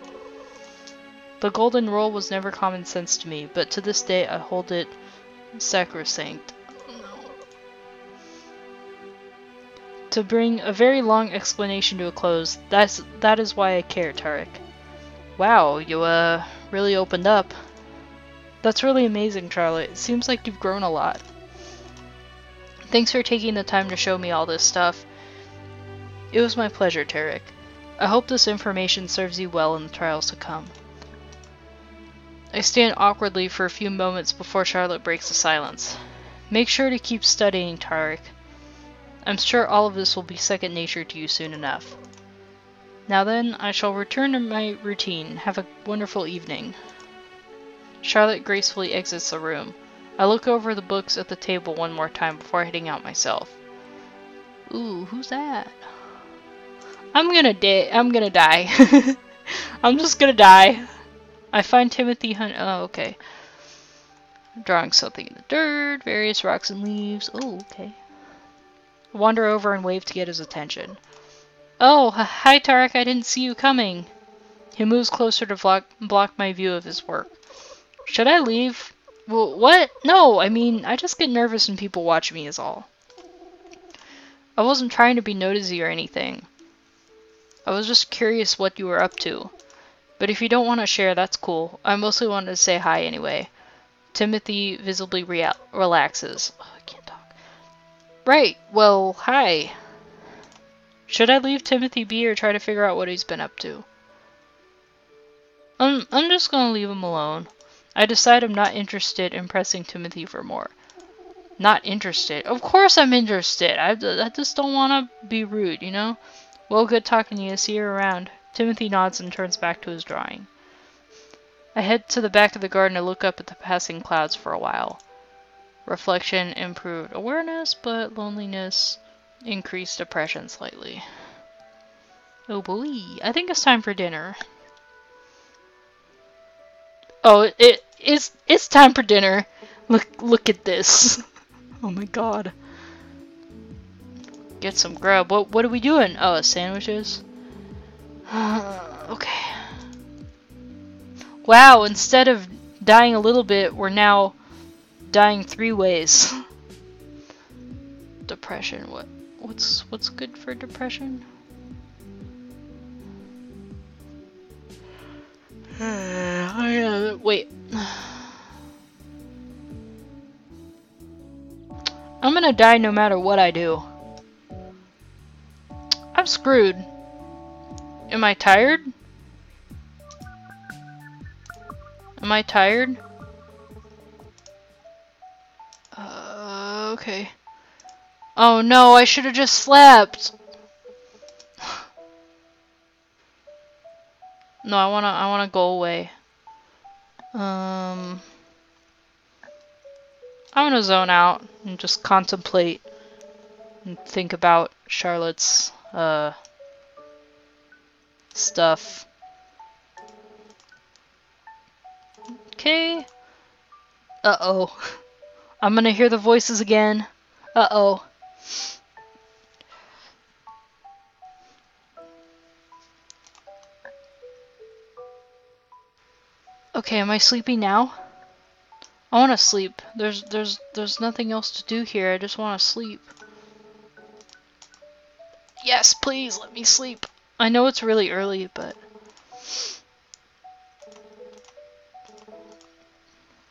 The golden rule was never common sense to me, but to this day I hold it sacrosanct. To bring a very long explanation to a close, that is why I care, Tarek. Wow, you really opened up. That's really amazing, Charlotte. It seems like you've grown a lot. Thanks for taking the time to show me all this stuff. It was my pleasure, Tarek. I hope this information serves you well in the trials to come. I stand awkwardly for a few moments before Charlotte breaks the silence. Make sure to keep studying, Tarek. I'm sure all of this will be second nature to you soon enough. Now then, I shall return to my routine. Have a wonderful evening. Charlotte gracefully exits the room. I look over the books at the table one more time before heading out myself. Ooh, who's that? I'm gonna die. I'm just gonna die. I find Timothy oh, okay. Drawing something in the dirt, various rocks and leaves. Oh, okay. Wander over and wave to get his attention. Oh, hi Tarek, I didn't see you coming. He moves closer to block my view of his work. Should I leave? Well, what? No, I mean, I just get nervous when people watch me is all. I wasn't trying to be nosy or anything. I was just curious what you were up to. But if you don't want to share, that's cool. I mostly wanted to say hi anyway. Timothy visibly relaxes. Oh, I can't talk. Right, well, hi. Should I leave Timothy be or try to figure out what he's been up to? I'm just gonna leave him alone. I decide I'm not interested in pressing Timothy for more. Not interested? Of course I'm interested. I just don't want to be rude, you know? Well, good talking to you. See you around. Timothy nods and turns back to his drawing. I head to the back of the garden to look up at the passing clouds for a while. Reflection improved awareness, but loneliness increased depression slightly. Oh boy, I think it's time for dinner. Oh, it's time for dinner. Look at this. Oh my god. Get some grub. What are we doing? Oh, sandwiches. Okay. Wow, instead of dying a little bit, we're now dying 3 ways. Depression. What's good for depression? Oh yeah, wait. I'm gonna die no matter what I do. I'm screwed. Am I tired? Am I tired? Okay. Oh no, I should have just slept. No, I wanna go away. I wanna zone out and just contemplate and think about Charlotte's stuff. Okay. Uh-oh. I'm gonna hear the voices again. Uh-oh. Okay, am I sleepy now? I want to sleep. There's nothing else to do here. I just want to sleep. Yes, please let me sleep. I know it's really early, but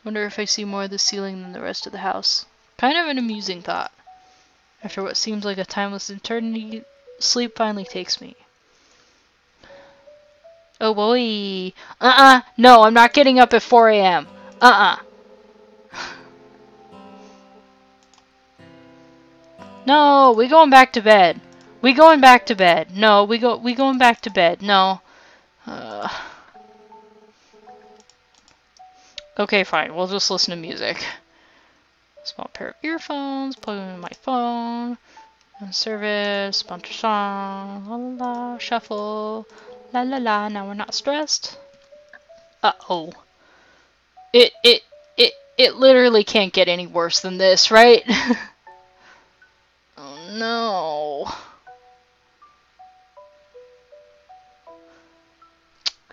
wonder if I see more of the ceiling than the rest of the house. Kind of an amusing thought. After what seems like a timeless eternity, sleep finally takes me. Oh boy. No, I'm not getting up at 4 a.m. No, we going back to bed. We going back to bed. No, we going back to bed. No. Okay, fine. We'll just listen to music. Small pair of earphones. Plug them in my phone. Service. Sponsor song. La la la. Shuffle. La la la. Now we're not stressed. Uh-oh. It literally can't get any worse than this, right? Oh no.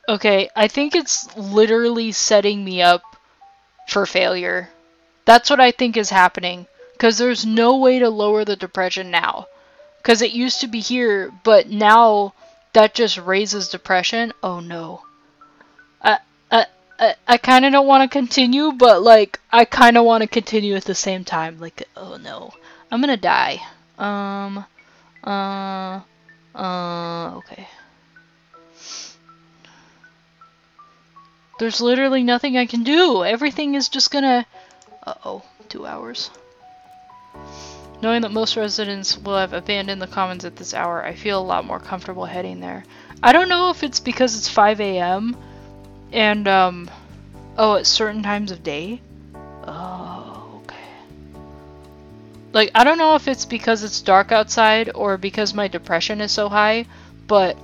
Okay, I think it's literally setting me up for failure. That's what I think is happening. Because there's no way to lower the depression now. Because it used to be here, but now that just raises depression. Oh no. I kind of don't want to continue, but like, I kind of want to continue at the same time. Like, oh no. I'm gonna die. Okay. There's literally nothing I can do. Everything is just gonna... Uh-oh. 2 hours. Knowing that most residents will have abandoned the commons at this hour, I feel a lot more comfortable heading there. I don't know if it's because it's 5 a.m. and, oh, at certain times of day? Oh, okay. Like, I don't know if it's because it's dark outside or because my depression is so high, but,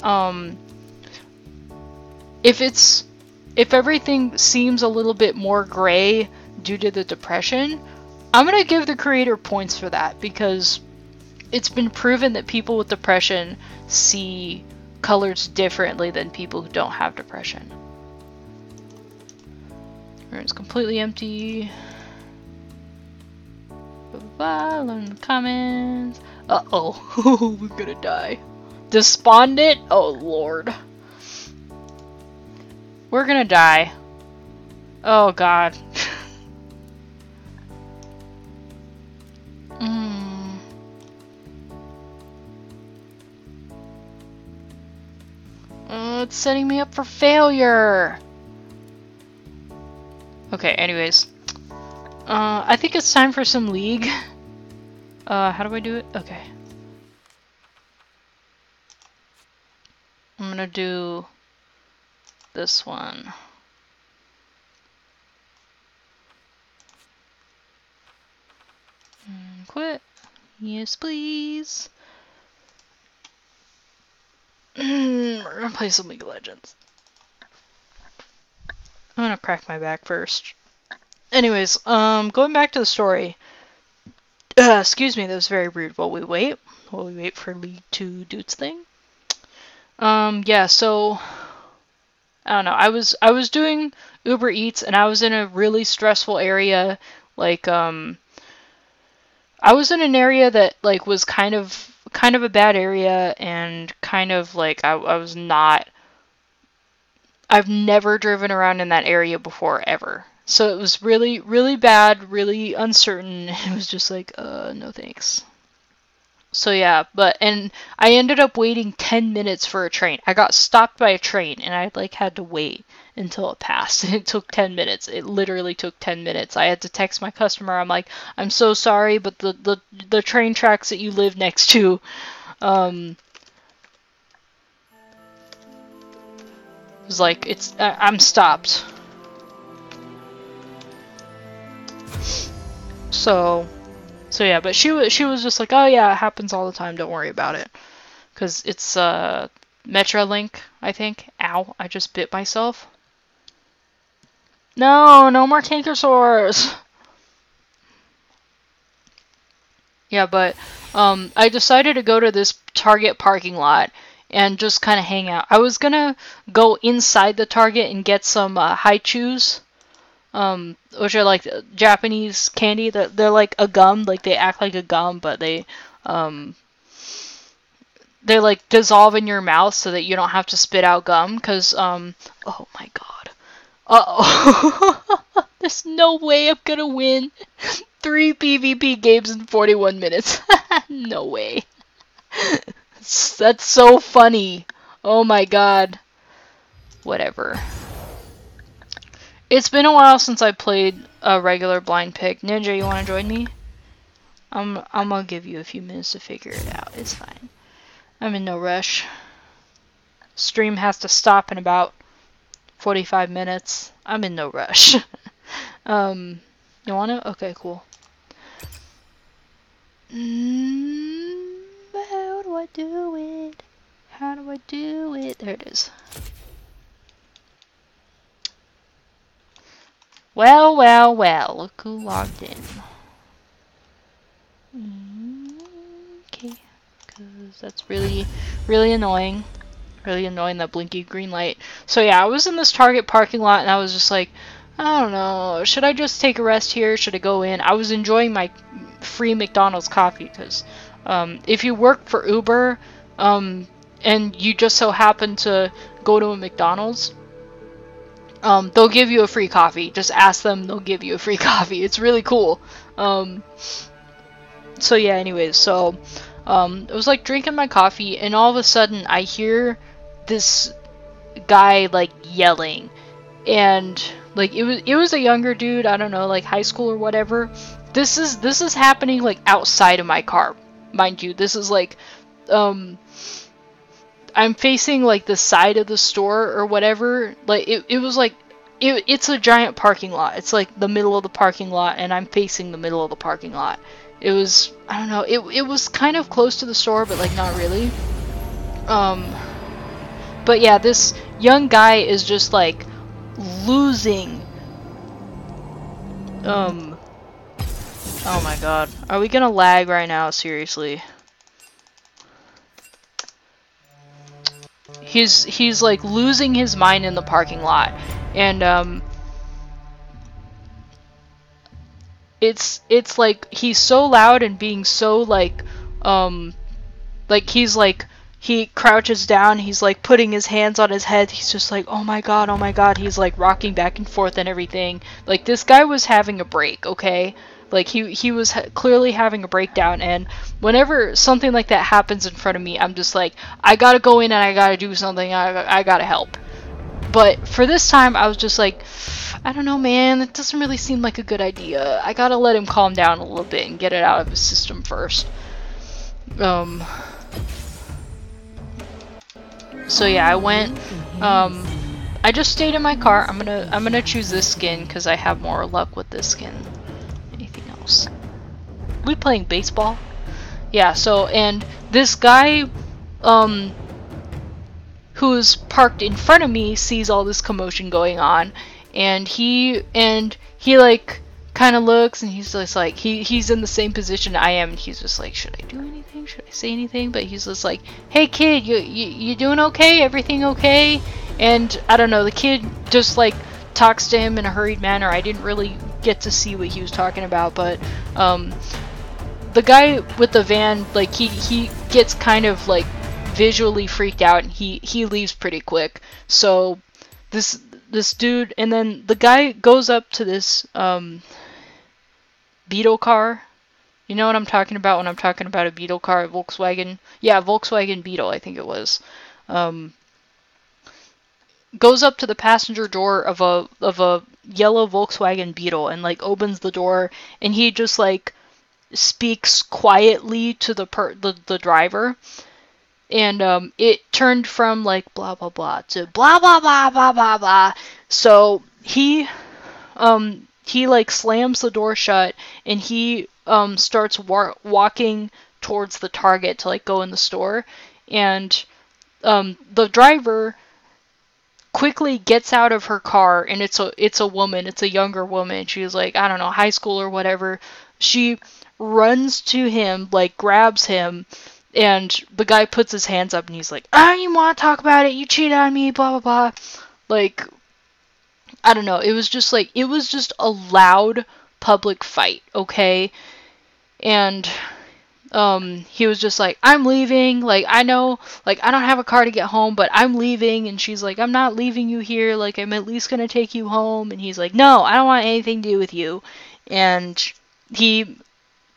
if everything seems a little bit more gray due to the depression, I'm gonna give the creator points for that, because it's been proven that people with depression see colors differently than people who don't have depression. It's completely empty. Bye-bye, learn the comments. Uh-oh, we're gonna die. Despondent? Oh lord. We're gonna die. Oh god. Oh, it's setting me up for failure. Okay, anyways. I think it's time for some League. How do I do it? Okay. I'm gonna do this one. Quit. Yes, please. We're gonna play some League of Legends. I'm gonna crack my back first. Anyways, going back to the story. Excuse me, that was very rude. While we wait for League to do its thing. Yeah, so I don't know. I was doing Uber Eats and I was in a really stressful area. Like, I was in an area that like was kind of a bad area and kind of like I was not. I've never driven around in that area before ever. So it was really, really bad, really uncertain. It was just like, no thanks. So yeah, and I ended up waiting 10 minutes for a train. I got stopped by a train and I like had to wait until it passed. It took 10 minutes. It literally took 10 minutes. I had to text my customer. I'm like, I'm so sorry, but the train tracks that you live next to, was like, I'm stopped. So yeah, but she was just like, oh yeah, it happens all the time, don't worry about it. Because it's Metrolink, I think. Ow, I just bit myself. No more Tankersaurs! Yeah, but I decided to go to this Target parking lot and just kind of hang out. I was gonna go inside the Target and get some haichus, which are like Japanese candy. They're like a gum, like they act like a gum, but they like dissolve in your mouth so that you don't have to spit out gum. Cause oh my god, uh-oh, there's no way I'm gonna win 3 PvP games in 41 minutes. No way. That's so funny. Oh my god. Whatever. It's been a while since I played a regular blind pick. Ninja, you want to join me? I'm gonna give you a few minutes to figure it out. It's fine. I'm in no rush. Stream has to stop in about 45 minutes. I'm in no rush. You wanna? Okay, cool. How do I do it? How do I do it? There it is. Well, look who logged in. Okay, because that's really, really annoying. Really annoying, that blinky green light. So yeah, I was in this Target parking lot and I was just like, I don't know, should I just take a rest here? Should I go in? I was enjoying my free McDonald's coffee because if you work for Uber and you just so happen to go to a McDonald's, they'll give you a free coffee. Just ask them, they'll give you a free coffee. It's really cool. So yeah, anyways, so it was like drinking my coffee and all of a sudden I hear this guy like yelling, and like it was a younger dude, I don't know, like high school or whatever. This is happening like outside of my car, mind you. This is like I'm facing like the side of the store or whatever. Like it was like it's a giant parking lot. It's like the middle of the parking lot and I'm facing the middle of the parking lot. It was, I don't know, it was kind of close to the store, but like not really. But yeah, this young guy is just like losing. Oh my god. Are we gonna lag right now? Seriously. He's like losing his mind in the parking lot. And it's like he's so loud and being so like he's like, he crouches down, he's like putting his hands on his head, he's just like, oh my god, he's like rocking back and forth and everything. Like, this guy was having a break, okay? Like, he was clearly having a breakdown, and whenever something like that happens in front of me, I'm just like, I gotta go in and I gotta do something, I gotta help. But for this time, I was just like, I don't know, man, it doesn't really seem like a good idea. I gotta let him calm down a little bit and get it out of his system first. So yeah, I went. I just stayed in my car. I'm gonna choose this skin because I have more luck with this skin. Anything else? We playing baseball? Yeah. So and this guy, who's parked in front of me sees all this commotion going on, and he like kind of looks, and he's just like he's in the same position I am, and he's just like, should I do anything? Should I say anything? But he's just like, hey kid, you doing okay? Everything okay? And I don't know, the kid just like talks to him in a hurried manner. I didn't really get to see what he was talking about, but the guy with the van, like he gets kind of like visually freaked out, and he leaves pretty quick. So this dude, and then the guy goes up to this Beetle car. You know what I'm talking about when I'm talking about a Beetle car, a Volkswagen? Yeah, Volkswagen Beetle, I think it was. Goes up to the passenger door of a yellow Volkswagen Beetle and like opens the door, and he just like speaks quietly to the driver. And it turned from like blah blah blah to blah blah blah blah blah blah. So he like slams the door shut, and he starts walking towards the Target to like go in the store, and the driver quickly gets out of her car, and it's a woman, it's a younger woman. She's like, I don't know, high school or whatever. She runs to him, like grabs him, and the guy puts his hands up, and he's like, I don't even want to talk about it, you cheated on me, blah blah blah. Like, I don't know, it was just a loud public fight, okay? And he was just like, I'm leaving, like, I know, like, I don't have a car to get home, but I'm leaving. And she's like, I'm not leaving you here, like, I'm at least gonna take you home. And he's like, no, I don't want anything to do with you. And he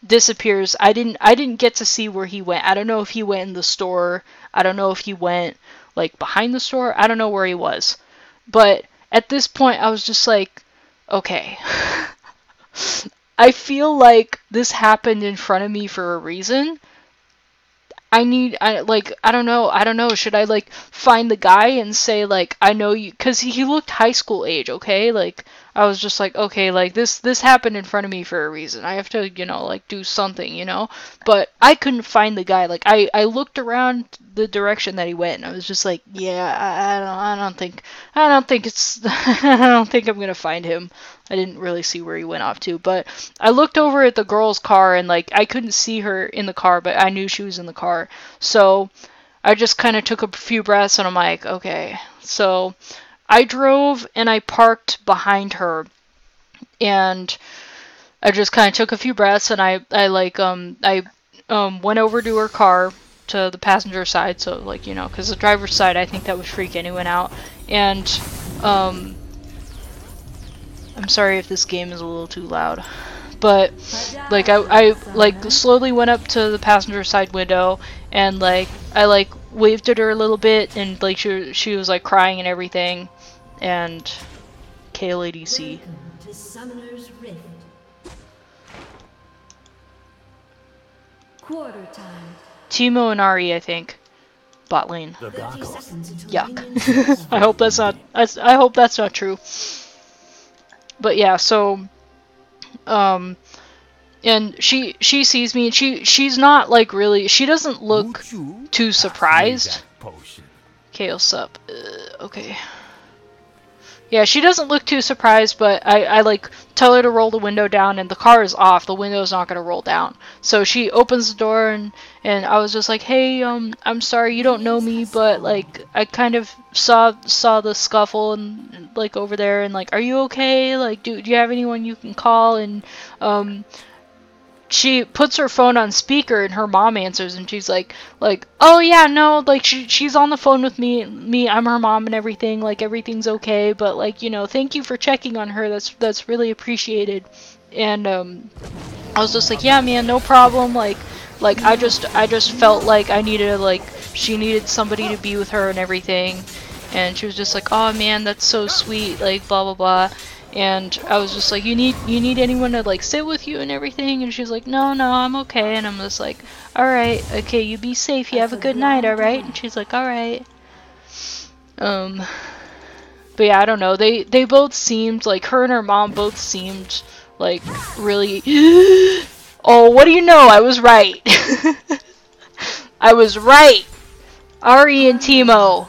disappears. I didn't get to see where he went. I don't know if he went in the store. I don't know if he went like behind the store. I don't know where he was. But at this point I was just like, okay. I feel like this happened in front of me for a reason. I don't know, should I like find the guy and say like, I know you, cuz he looked high school age, okay? Like, I was just like, okay, like this happened in front of me for a reason. I have to, like do something, But I couldn't find the guy. Like, I looked around the direction that he went, and I was just like, yeah, I don't think it's I don't think I'm gonna find him. I didn't really see where he went off to, but I looked over at the girl's car, and like I couldn't see her in the car, but I knew she was in the car. So I just kind of took a few breaths, and I'm like, okay. So I drove and I parked behind her, and I just kind of took a few breaths, and I went over to her car, to the passenger side, so like, because the driver's side, I think that would freak anyone out. And I'm sorry if this game is a little too loud, but like I like slowly went up to the passenger side window, and like I like waved at her a little bit, and like she was like crying and everything. And KLADC. Timo and Ari, I think. Bot lane. Yuck. I hope that's not true. But yeah, so and she sees me, and she's not like really, she doesn't look too surprised. Okay, what's up? Okay. Yeah, she doesn't look too surprised, but I like tell her to roll the window down, and the car is off. The window's not gonna roll down. So she opens the door, and I was just like, hey, I'm sorry, you don't know me, but like I kind of saw the scuffle and like over there, and like, are you okay? Like, do you have anyone you can call? And she puts her phone on speaker, and her mom answers, and she's like, oh yeah, no, like she's on the phone with me, I'm her mom and everything, like everything's okay, but like, thank you for checking on her, that's really appreciated. And I was just like, yeah man, no problem, like I just felt like I needed, like, she needed somebody to be with her and everything. And she was just like, oh man, that's so sweet, like blah blah blah. And I was just like, you need anyone to like sit with you and everything? And she's like, no, I'm okay. And I'm just like, alright, okay, you be safe, you have a good night, alright? And she's like, alright. Um, but yeah, I don't know. They both seemed like her and her mom both seemed like really. Oh, what do you know? I was right. I was right. Ari and Timo.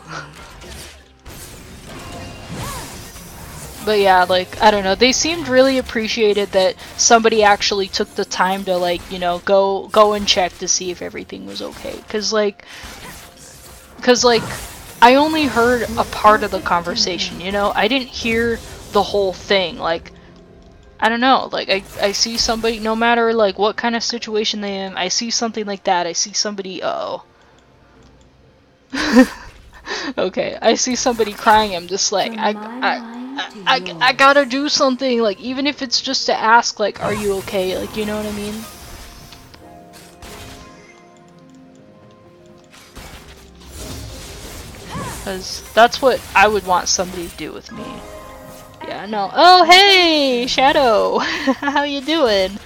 But yeah, like, I don't know, they seemed really appreciated that somebody actually took the time to, like, you know, go and check to see if everything was okay. Cause like, I only heard a part of the conversation, you know? I didn't hear the whole thing. Like, I don't know, like, I see somebody, no matter, like, what kind of situation they in, I see something like that, I see somebody, uh-oh. Okay, I see somebody crying, I'm just like, I gotta do something, like, even if it's just to ask, like, are you okay, like, you know what I mean? Because that's what I would want somebody to do with me. Yeah, no. Oh, hey, Shadow! How you doing?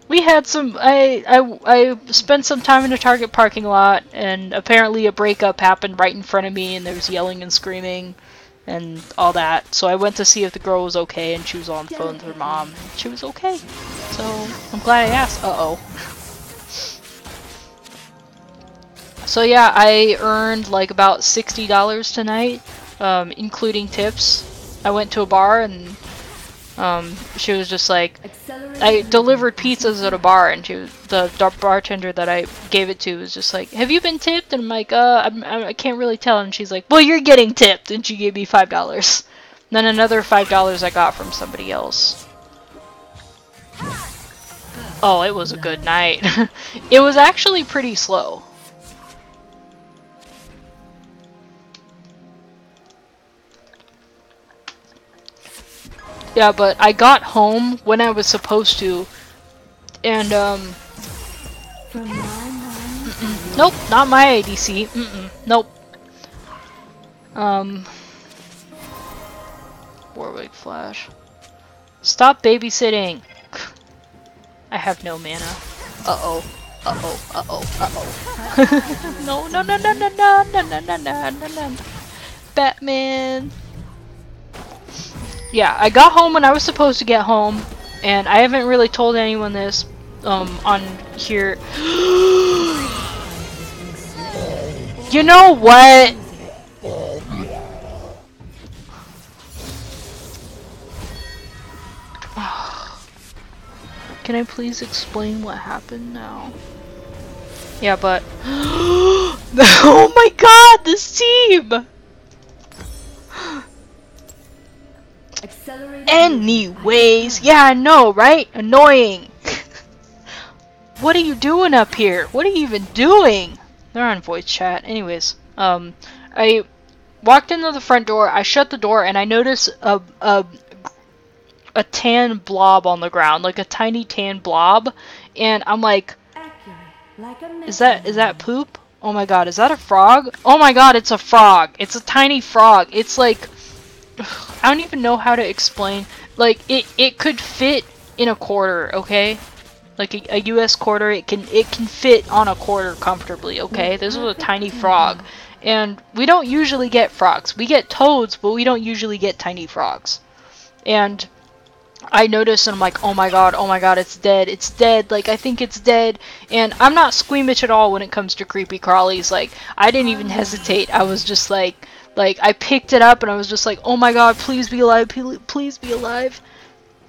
We had some, I spent some time in the Target parking lot, and apparently a breakup happened right in front of me, and there was yelling and screaming, and all that. So I went to see if the girl was okay, and she was on the phone with her mom, and she was okay. So, I'm glad I asked. Uh-oh. So yeah, I earned like about $60 tonight, including tips. I went to a bar, and she was just like, I delivered pizzas at a bar, and the bartender that I gave it to was just like, have you been tipped? And I'm like, I can't really tell. And she's like, well, you're getting tipped, and she gave me $5. Then another $5 I got from somebody else. Oh, it was a good night. It was actually pretty slow. Yeah, but I got home when I was supposed to, and nope, not my ADC. Nope. Warwick Flash. Stop babysitting. I have no mana. Uh-oh. Uh-oh. Uh-oh. Uh-oh. No, no, no, no, no, no, no, no, no, no, no, no. Batman. Yeah, I got home when I was supposed to get home, and I haven't really told anyone this, on here. You know what? Can I please explain what happened now? Yeah, but... Oh my god, this team! Anyways, yeah, I know, right? Annoying. What are you doing up here? What are you even doing? They're on voice chat. Anyways, I walked into the front door, I shut the door, and I noticed a tan blob on the ground, like a tiny tan blob, and I'm like, is that poop? Oh my god, is that a frog? Oh my god, it's a frog. It's a tiny frog. It's like, I don't even know how to explain. Like, it could fit in a quarter, okay? Like a US quarter, it can fit on a quarter comfortably, okay? This was a tiny frog. And we don't usually get frogs. We get toads, but we don't usually get tiny frogs. And I noticed, and I'm like, oh my god, it's dead, it's dead, like, I think it's dead. And I'm not squeamish at all when it comes to creepy crawlies. Like, I didn't even hesitate. I was just like, I picked it up, and I was just like, oh my god, please be alive, please be alive.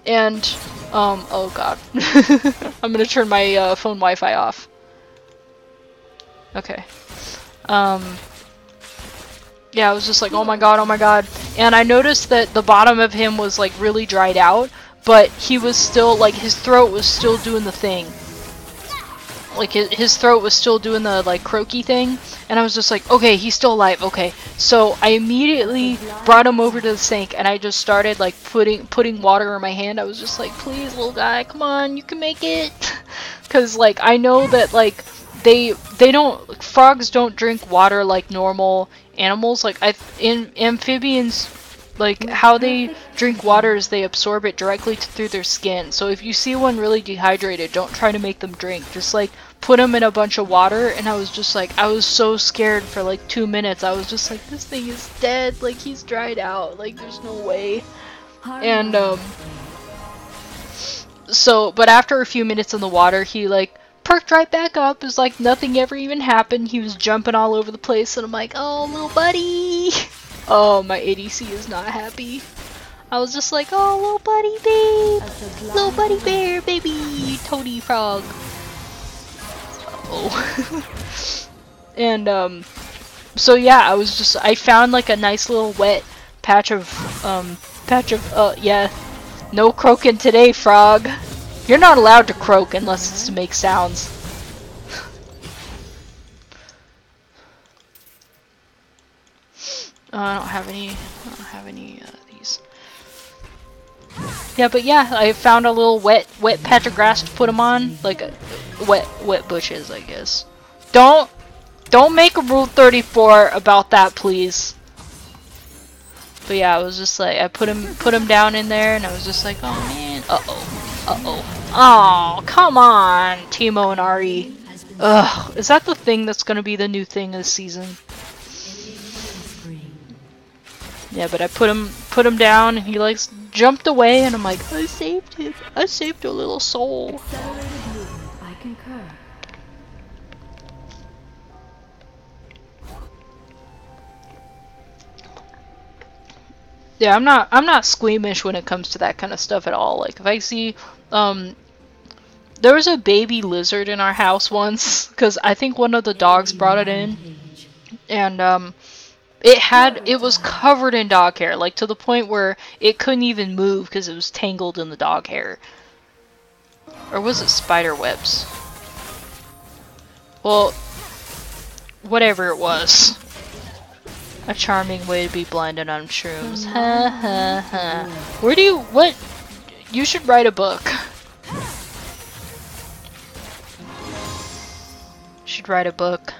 And, oh god. I'm gonna turn my phone Wi-Fi off. Okay. Yeah, I was just like, oh my god. And I noticed that the bottom of him was, like, really dried out, but he was still, like, his throat was still doing the thing. Like, his throat was still doing the, like, croaky thing, and I was just like, okay, he's still alive, okay. So I immediately brought him over to the sink, and I just started, like, putting water in my hand. I was just like, please, little guy, come on, you can make it. Because, like, I know that, like, frogs don't drink water like normal animals. Like, in amphibians, Like, how they drink water is they absorb it directly through their skin. So if you see one really dehydrated, don't try to make them drink. Just, like, put them in a bunch of water, and I was just like, I was so scared for, like, 2 minutes. I was just like, this thing is dead. Like, he's dried out. Like, there's no way. And, so, but after a few minutes in the water, he, like, perked right back up. It was like nothing ever even happened. He was jumping all over the place, and I'm like, oh, little buddy. Oh, my ADC is not happy. I was just like, oh, little buddy babe. Little buddy bear, baby. Toady frog. Oh. And, so yeah, I found like a nice little wet patch of, yeah. No croaking today, frog. You're not allowed to croak unless it's to make sounds. I don't have any these. Yeah, but yeah, I found a little wet patch of grass to put them on, like wet bushes, I guess. Don't make a Rule 34 about that, please. But yeah, I was just like, I put him down in there, and I was just like, oh man, oh, come on, Timo and Ari. Ugh, is that the thing that's gonna be the new thing this season? Yeah, but I put him down, and he like jumped away, and I'm like, I saved him. I saved a little soul. I concur. Yeah, I'm not squeamish when it comes to that kind of stuff at all. Like if I see, there was a baby lizard in our house once, because I think one of the dogs brought it in, and it was covered in dog hair, like to the point where it couldn't even move because it was tangled in the dog hair. Or was it spider webs? Well, whatever it was. A charming way to be blinded on shrooms. Ha ha ha. What? You should write a book. Should write a book.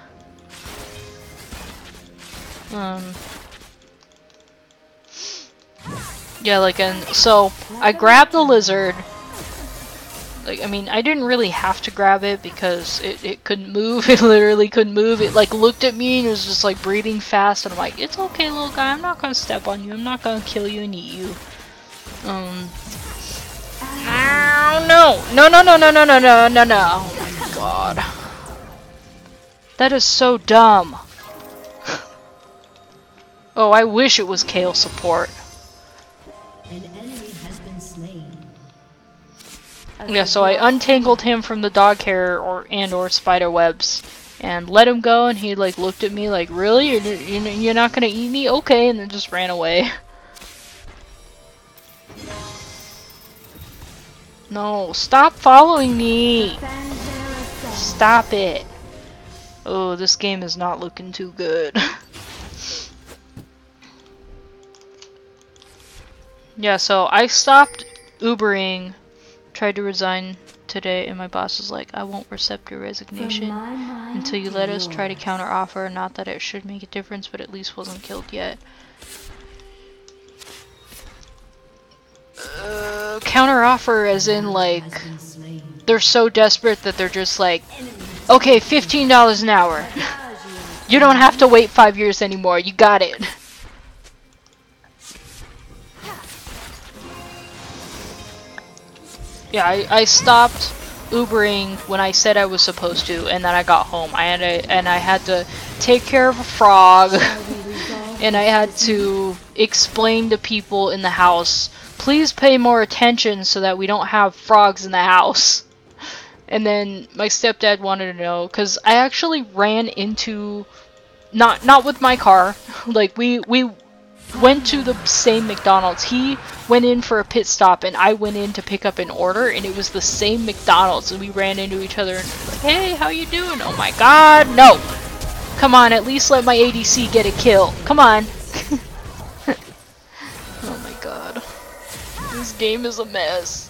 Yeah, like, and so I grabbed the lizard. Like, I mean, I didn't really have to grab it because it couldn't move. It literally couldn't move. It, like, looked at me and was just, like, breathing fast. And I'm like, it's okay, little guy. I'm not gonna step on you. I'm not gonna kill you and eat you. No! No, no, no, no, no, no, no, no, no. Oh, my God. That is so dumb. Oh, I wish it was Kale support. An enemy has been slain. Yeah, so I untangled him from the dog hair or spider webs, and let him go. And he like looked at me like, "Really? You're not gonna eat me? Okay," and then just ran away. No, stop following me! Stop it! Oh, this game is not looking too good. Yeah, so I stopped Ubering. Tried to resign today, and my boss was like, I won't accept your resignation until you let us try to counter offer. Not that it should make a difference, but at least wasn't killed yet. Counter offer as in like they're so desperate that they're just like, okay, $15 an hour. You don't have to wait 5 years anymore. You got it. Yeah, I stopped Ubering when I said I was supposed to, and then I got home. I had to take care of a frog, and I had to explain to people in the house, please pay more attention so that we don't have frogs in the house. And then my stepdad wanted to know, because I actually ran into, not with my car, like we went to the same McDonald's. He went in for a pit stop, and I went in to pick up an order, and it was the same McDonald's, and we ran into each other and like, hey, how you doing? Oh my God, no! Come on, at least let my ADC get a kill. Come on. Oh my God. This game is a mess.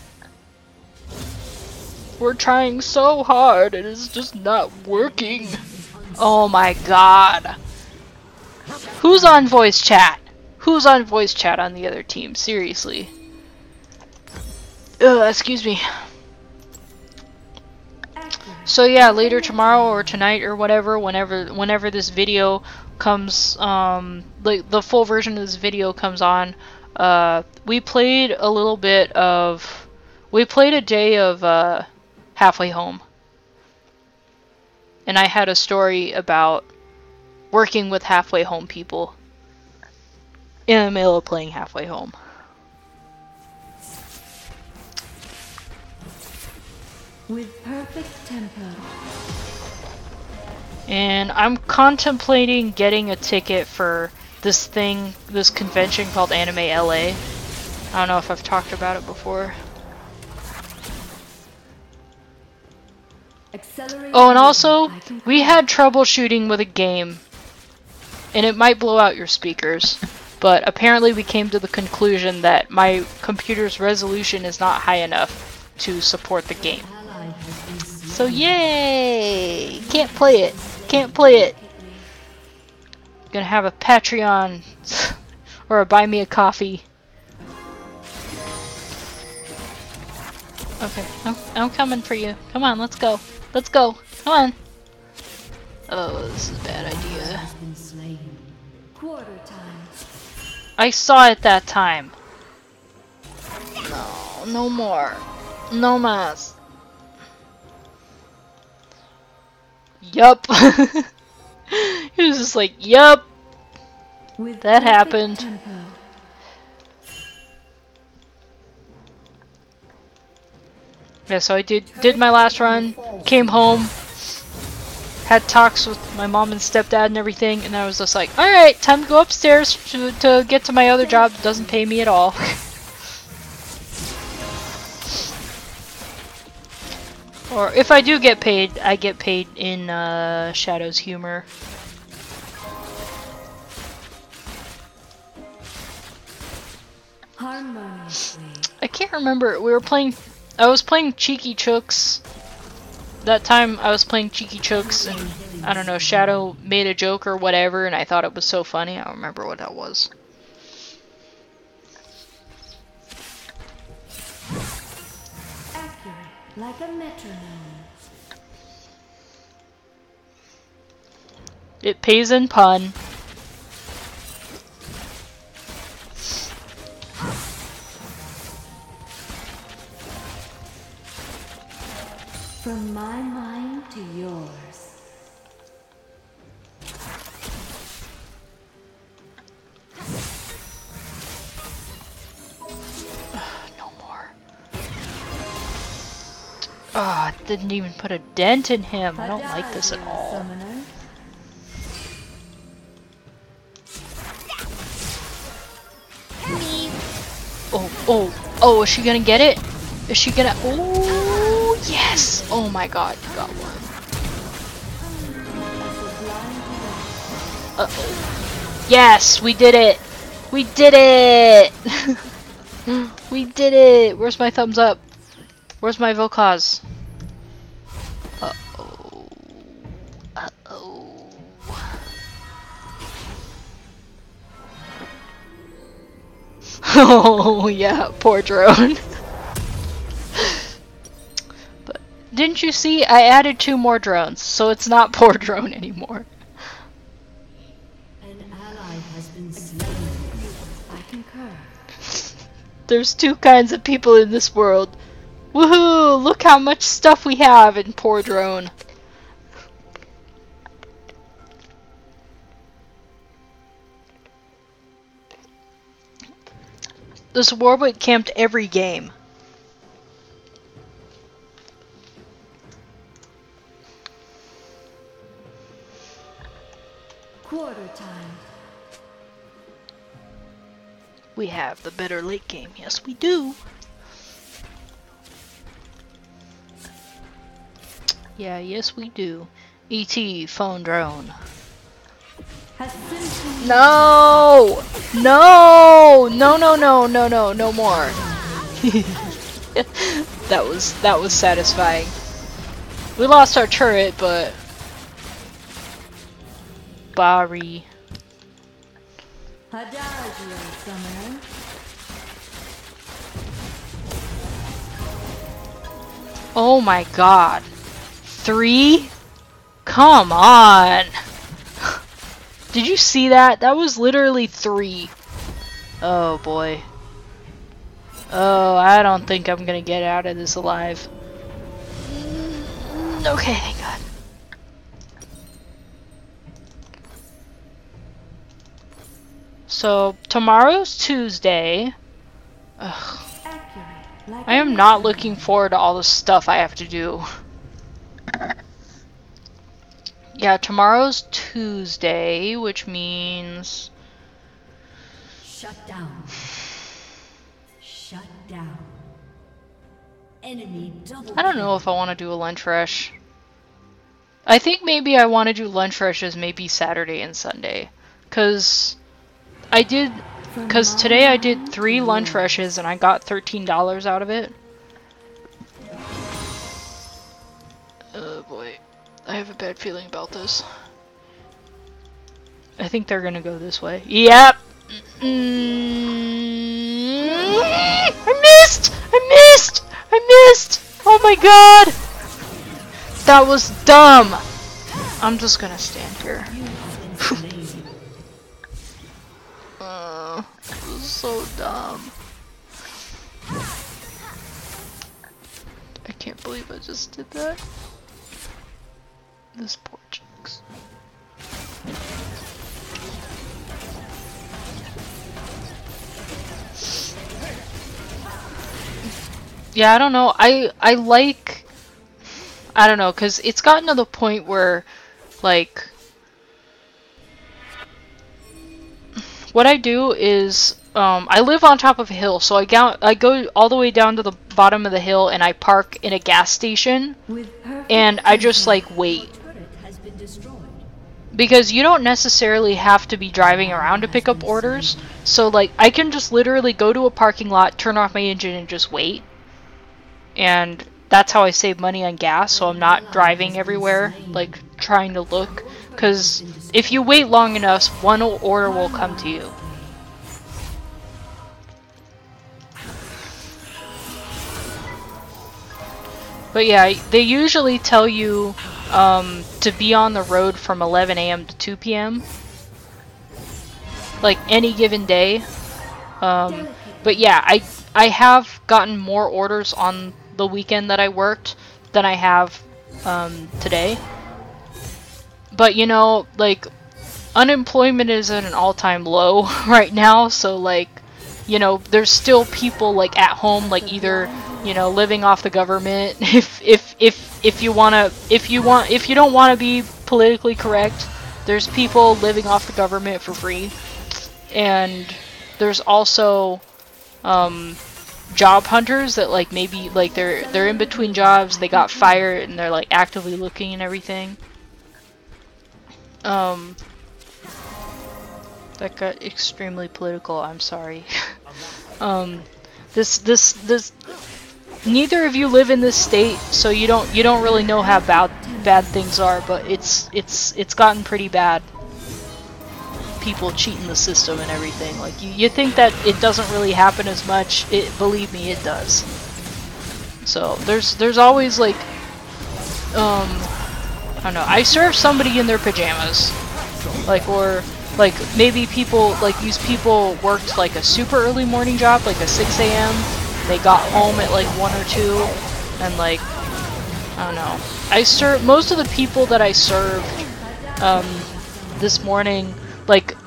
We're trying so hard, and it's just not working. Oh my God. Who's on voice chat? Who's on voice chat on the other team? Seriously. Excuse me. So yeah, later tomorrow or tonight or whatever, whenever this video comes, like the full version of this video comes on, we played a day of Halfway Home, and I had a story about working with halfway home people in the middle of playing Halfway Home. With perfect tempo. And I'm contemplating getting a ticket for this convention called Anime LA. I don't know if I've talked about it before. Oh, and also, we had troubleshooting with a game, and it might blow out your speakers, but apparently we came to the conclusion that my computer's resolution is not high enough to support the game. So yay! Can't play it. Can't play it. Gonna have a Patreon or a buy me a coffee. Okay, I'm coming for you. Come on, let's go. Let's go. Come on. Oh, this is a bad idea. I saw it that time. No, no more. No mas. Yup. He was just like, yup. That happened. Yeah, so I did my last run, came home, had talks with my mom and stepdad and everything, and I was just like, alright, time to go upstairs to get to my other job that doesn't pay me at all. Or if I do get paid, I get paid in Shadow's humor. I can't remember. I was playing Cheeky Chooks. That time I was playing Cheeky Chooks and I don't know, Shadow made a joke or whatever and I thought it was so funny. I don't remember what that was. Like a metronome. It pays in pun. From my mind to yours. No more. Ah, oh, didn't even put a dent in him. I don't like this at all. Oh, is she gonna get it? Is she gonna? Oh, yes! Oh my god, you got one. Uh-oh. Yes, we did it! We did it! We did it! Where's my thumbs up? Where's my vocals? Uh-oh. Uh-oh. Oh, yeah, poor drone. But didn't you see? I added 2 more drones, so it's not poor drone anymore. An ally has been slain. I concur. There's 2 kinds of people in this world. Woohoo! Look how much stuff we have in poor drone. This Warwick camped every game. Quarter time. We have the better late game. Yes, we do. Yeah, yes we do. ET, phone drone. No! No! No, no, no, no, no, no more. That was satisfying. We lost our turret, but Bari. Adagio, summoner. Oh my god. 3? Come on! Did you see that? That was literally 3. Oh boy. Oh, I don't think I'm gonna get out of this alive. Okay, thank God. So, tomorrow's Tuesday. Ugh. I am not looking forward to all the stuff I have to do. Yeah, tomorrow's Tuesday, which means... Shut down. Shut down. Enemy double I don't know if I want to do a lunch rush. I think maybe I want to do lunch rushes maybe Saturday and Sunday. Because today I did 3 lunch rushes and I got $13 out of it. Oh boy. I have a bad feeling about this. I think they're gonna go this way. Yep! I missed! I missed! I missed! Oh my god! That was dumb! I'm just gonna stand here. It was so dumb. I can't believe I just did that. This poor Jinx. Yeah, I don't know. I don't know, because it's gotten to the point where, like, what I do is, I live on top of a hill, so I go all the way down to the bottom of the hill and I park in a gas station, and I just, like, wait. Because you don't necessarily have to be driving around to pick up orders, so, like, I can just literally go to a parking lot, turn off my engine, and just wait. And that's how I save money on gas, so I'm not driving everywhere, like, trying to look. Because if you wait long enough, one order will come to you. But yeah, they usually tell you to be on the road from 11 a.m. to 2 p.m. Like, any given day. But yeah, I have gotten more orders on the weekend that I worked than I have today. But you know, like, unemployment is at an all-time low right now, so like, you know, there's still people like at home, like either, you know, living off the government if you don't want to be politically correct, there's people living off the government for free. And there's also job hunters that, like, maybe like they're in between jobs, they got fired and they're like actively looking and everything. That got extremely political, I'm sorry. This neither of you live in this state, so you don't really know how bad things are, but it's gotten pretty bad. People cheating the system and everything. Like, you think that it doesn't really happen as much. Believe me, it does. So there's always, like, I don't know, I serve somebody in their pajamas, like, or like maybe people, like, these people worked like a super early morning job, like a 6 a.m. They got home at like 1 or 2, and like, I don't know, I serve most of the people that I served this morning, like,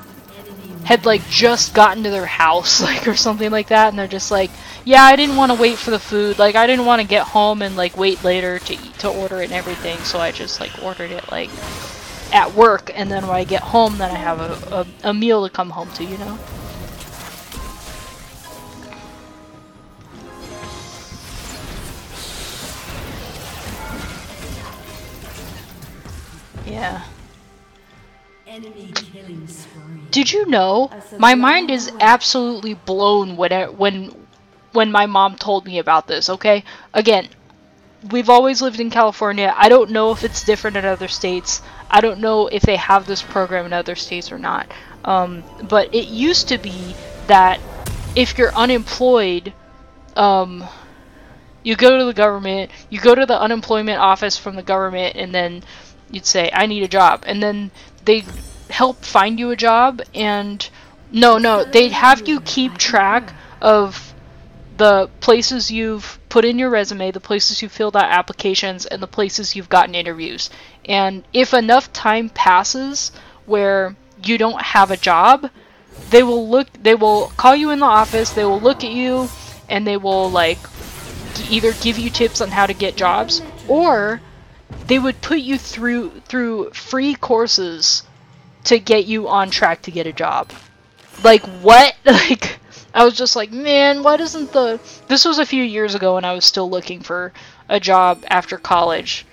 had like just gotten to their house, like, or something like that, and they're just like, yeah, I didn't want to wait for the food, like, I didn't want to get home and like wait later to order it and everything, so I just like ordered it like at work, and then when I get home, then I have a meal to come home to, you know? Yeah. Did you know? My mind is absolutely blown when my mom told me about this, okay? Again, we've always lived in California. I don't know if it's different in other states. I don't know if they have this program in other states or not. But it used to be that if you're unemployed, you go to the government, you go to the unemployment office from the government, and then you'd say, I need a job. And then they help find you a job, and no, they'd have you keep track of the places you've put in your resume, the places you filled out applications, and the places you've gotten interviews. And if enough time passes where you don't have a job, they will call you in the office, they will look at you, and they will like either give you tips on how to get jobs, or they would put you through free courses to get you on track to get a job. Like, what? Like, I was just like, man, why doesn't the... This was a few years ago when I was still looking for a job after college.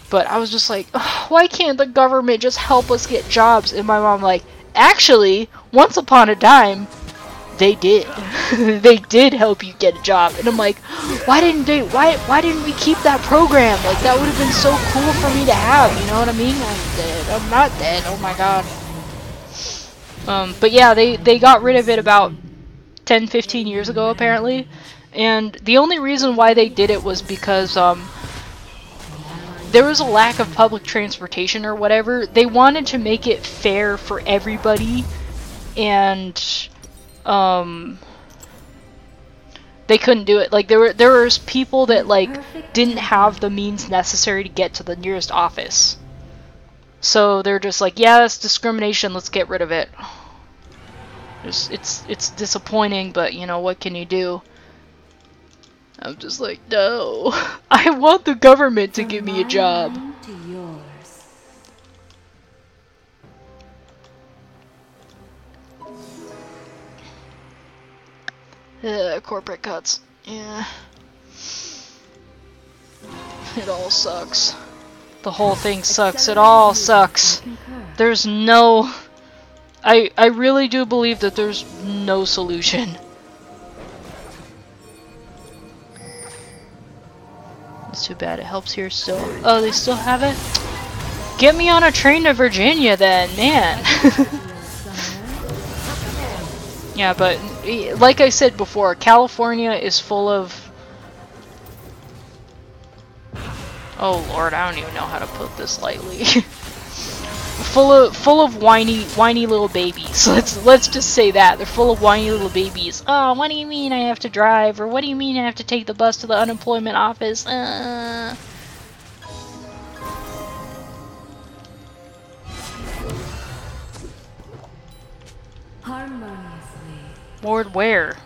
But I was just like, why can't the government just help us get jobs? And my mom like, actually, once upon a time, they did. They did help you get a job. And I'm like, why didn't we keep that program? Like, that would have been so cool for me to have, you know what I mean? I'm dead. I'm not dead. Oh my god. But yeah, they got rid of it about 10-15 years ago, apparently. And the only reason why they did it was because, there was a lack of public transportation or whatever. They wanted to make it fair for everybody, and they couldn't do it. Like, there was people that like didn't have the means necessary to get to the nearest office. So they're just like, yeah, that's discrimination, let's get rid of it. It's disappointing, but you know, what can you do? I'm just like, no. I want the government to give me a job. Corporate cuts. Yeah. It all sucks. The whole thing sucks. It all sucks. There's no... I really do believe that there's no solution. It's too bad. It helps here still. Oh, they still have it? Get me on a train to Virginia then, man. Yeah, but like I said before, California is full of... Oh lord, I don't even know how to put this lightly. full of whiny little babies. Let's just say that. They're full of whiny little babies. Oh, what do you mean I have to drive? Or what do you mean I have to take the bus to the unemployment office? Lord, where?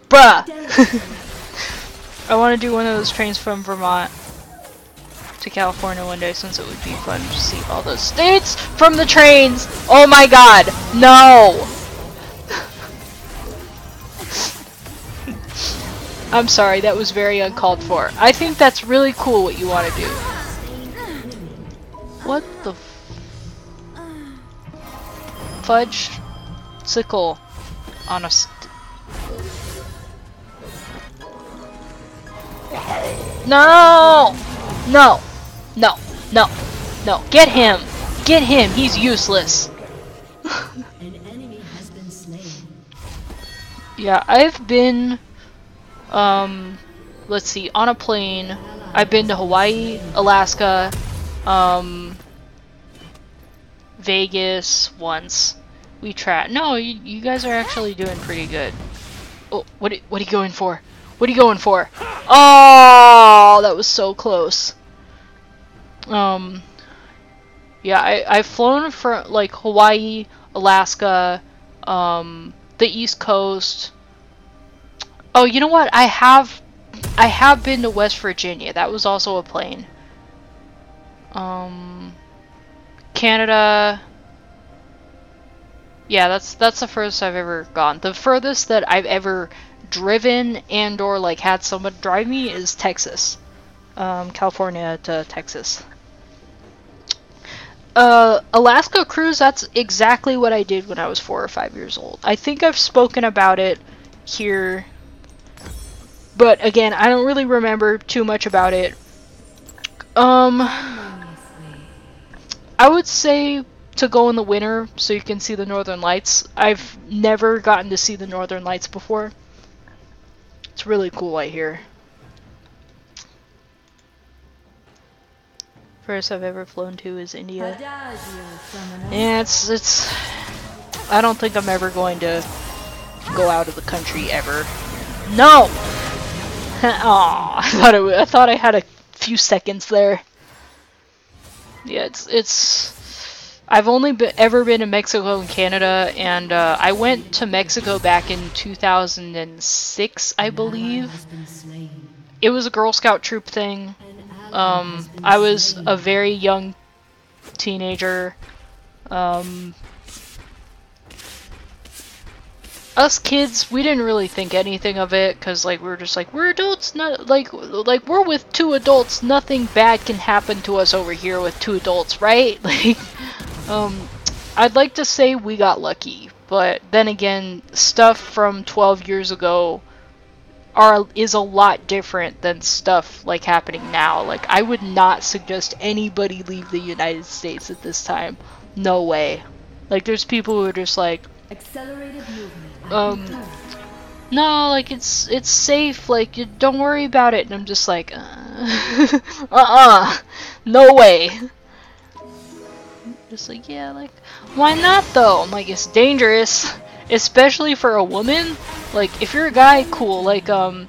Bruh! I want to do one of those trains from Vermont to California one day, since it would be fun to see all those states from the trains! Oh my god! No! I'm sorry, that was very uncalled for. I think that's really cool what you want to do. What the fudge sickle on a No! No! No! No! No! Get him! Get him! He's useless! An enemy has been slain. Yeah, I've been, let's see, on a plane. I've been to Hawaii, Alaska, Vegas once. No, you guys are actually doing pretty good. Oh, what are you going for? What are you going for? Oh, that was so close. Yeah, I've flown for like Hawaii, Alaska, the East Coast. Oh, you know what? I have been to West Virginia. That was also a plane. Canada. Yeah, that's the furthest I've ever gone. The furthest that I've ever driven and or like had someone drive me is Texas. California to Texas. Alaska cruise, that's exactly what I did when I was 4 or 5 years old. I think I've spoken about it here, but again, I don't really remember too much about it. I would say to go in the winter so you can see the northern lights. I've never gotten to see the northern lights before. It's really cool, I hear. First I've ever flown to is India. Yeah, it's I don't think I'm ever going to go out of the country ever. No! Aw, I thought I had a few seconds there. Yeah, I've only ever been to Mexico and Canada, and I went to Mexico back in 2006, I believe. It was a Girl Scout troop thing. I was a very young teenager. Us kids, we didn't really think anything of it, because like we were just like, we're adults, not like we're with two adults, nothing bad can happen to us over here with two adults, right? Like I'd like to say we got lucky, but then again, stuff from 12 years ago is a lot different than stuff like happening now. Like I would not suggest anybody leave the United States at this time. No way. Like there's people who are just like, Accelerated movement. no, like it's safe, like you don't worry about it, and I'm just like no way. Just like, yeah, like why not though? I'm like, it's dangerous, especially for a woman. Like if you're a guy, cool. Like a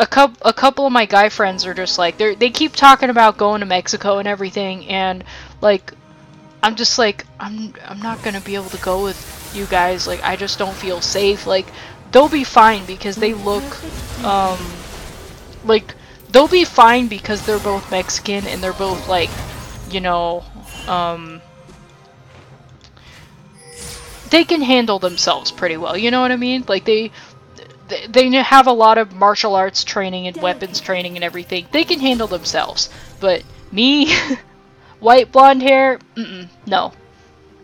couple of my guy friends are just like, they keep talking about going to Mexico and everything, and like I'm just like, I'm not gonna be able to go with you guys. Like I just don't feel safe. Like they'll be fine because they look like they'll be fine because they're both Mexican and they're both like, you know, they can handle themselves pretty well, you know what I mean? Like they have a lot of martial arts training and weapons training and everything. They can handle themselves. But me, white blonde hair, no.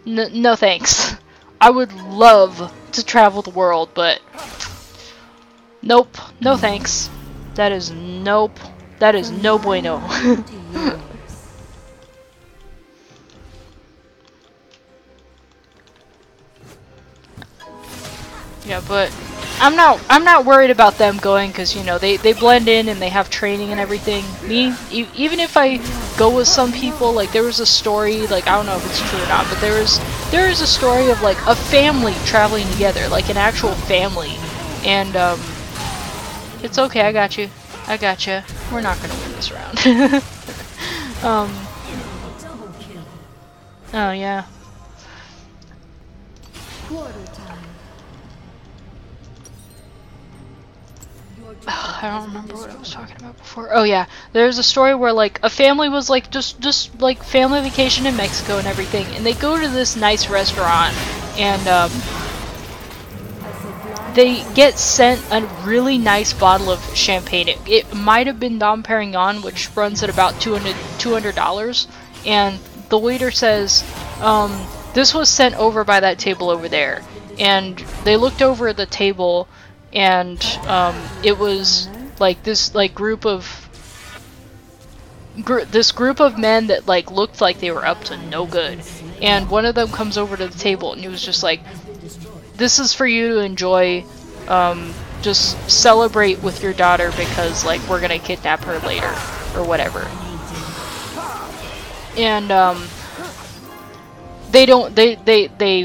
No thanks. I would love to travel the world, but nope, no thanks. That is nope. That is no bueno. Yeah, but I'm not worried about them going, because you know they blend in and they have training and everything. Me, even if I go with some people, like there was a story, like I don't know if it's true or not, but there is a story of like a family traveling together, like an actual family, and it's okay, I got you, we're not gonna win this round. Oh yeah. I don't remember what I was talking about before. Oh yeah, there's a story where like a family was like just like family vacation in Mexico and everything, and they go to this nice restaurant, and they get sent a really nice bottle of champagne. It might have been Dom Perignon, which runs at about $200, and the waiter says, this was sent over by that table over there, and they looked over at the table, and it was like this like group of men that like looked like they were up to no good, and one of them comes over to the table and he was just like, this is for you to enjoy, just celebrate with your daughter because like we're gonna kidnap her later or whatever. And they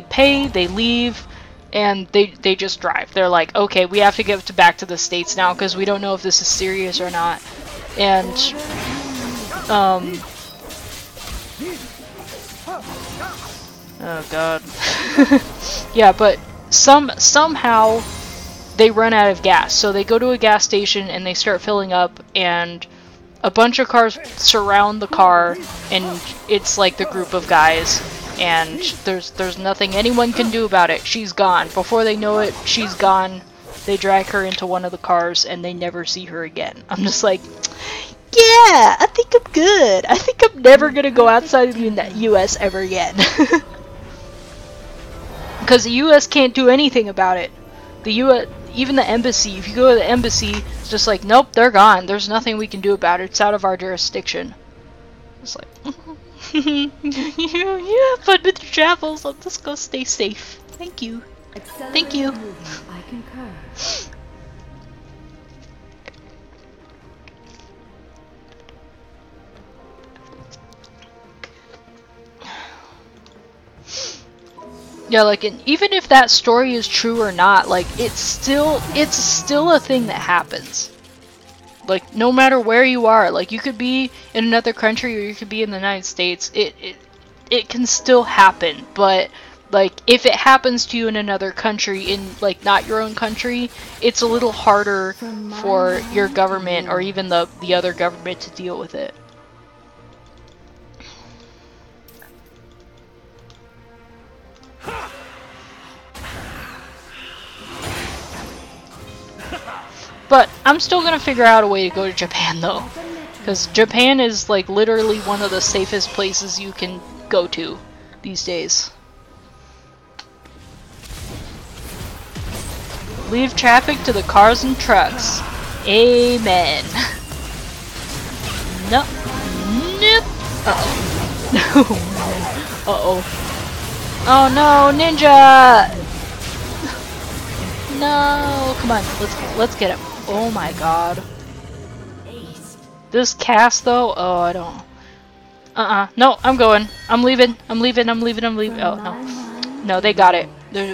pay, they leave, and they just drive. They're like, okay, we have to get back to the States now because we don't know if this is serious or not. And oh god. Yeah, but somehow they run out of gas, so they go to a gas station and they start filling up, and a bunch of cars surround the car, and it's like the group of guys, and there's nothing anyone can do about it. She's gone. Before they know it, she's gone. They drag her into one of the cars and they never see her again. I'm just like, yeah, I think I'm good. I think I'm never gonna go outside of the US ever again. Because the US can't do anything about it. The US, even the embassy, if you go to the embassy, it's just like, nope, they're gone. There's nothing we can do about it. It's out of our jurisdiction. It's like, you have fun with your travels. I'm just gonna stay safe. Thank you. Thank you. I concur. Yeah, like, and even if that story is true or not, like, it's still a thing that happens. Like, no matter where you are, like, you could be in another country or you could be in the United States, it can still happen, but, like, if it happens to you in another country, in, like, not your own country, it's a little harder for your government or even the other government to deal with it. But I'm still gonna figure out a way to go to Japan, though. Because Japan is, like, literally one of the safest places you can go to these days. Leave traffic to the cars and trucks. Amen. No. Nope. Uh-oh. Uh-oh. Oh no, ninja! No, come on, let's get him. Oh my god. This cast though, oh I don't. No, I'm going. I'm leaving. I'm leaving. Oh no, no, they got it.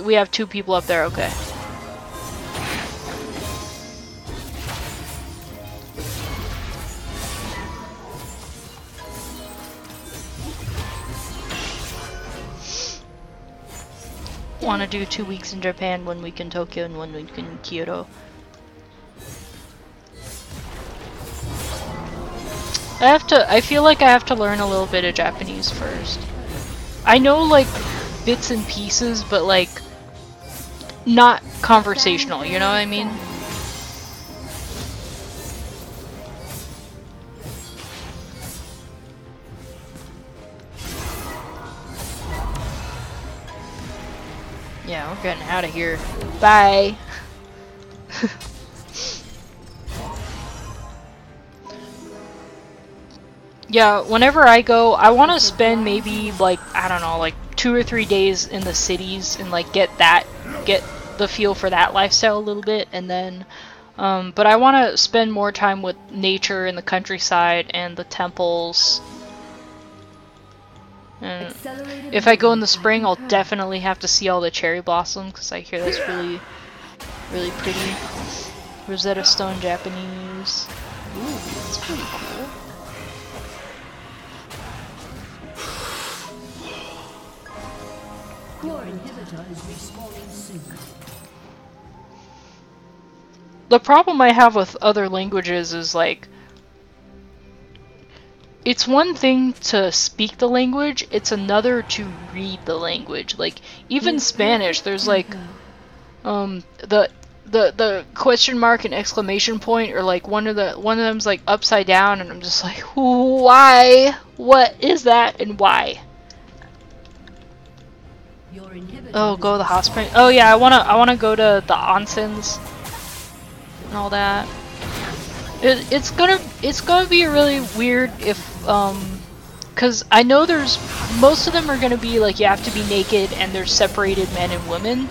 We have 2 people up there. Okay. Want to do 2 weeks in Japan, 1 week in Tokyo, and 1 week in Kyoto. I feel like I have to learn a little bit of Japanese first. I know, like, bits and pieces, but, like, not conversational, you know what I mean? Yeah, we're getting out of here. Bye! Yeah, whenever I go, I want to spend maybe, like, I don't know, like 2 or 3 days in the cities and, like, get the feel for that lifestyle a little bit, and then, but I want to spend more time with nature in the countryside and the temples. And if I go in the spring, I'll definitely have to see all the cherry blossoms, because I hear that's really, really pretty. Rosetta Stone Japanese. Ooh, that's pretty cool. Your inhibitor is respawning soon. The problem I have with other languages is, like, it's one thing to speak the language, it's another to read the language. Like, even Spanish, there's, like, the question mark and exclamation point, or, like, one of them's, like, upside down, and I'm just like, why? What is that, and why? Oh, go to the hot spring. Oh yeah, I wanna go to the onsens and all that. It's gonna be really weird if cause I know most of them are gonna be like you have to be naked and there's separated men and women,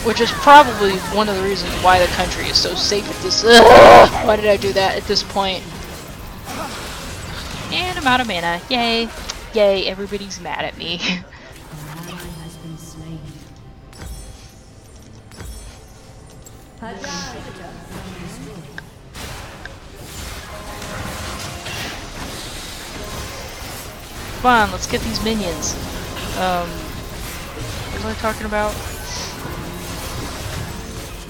which is probably one of the reasons why the country is so safe at this. Why did I do that at this point? And I'm out of mana. Yay. Yay, everybody's mad at me. Come on, let's get these minions. What was I talking about?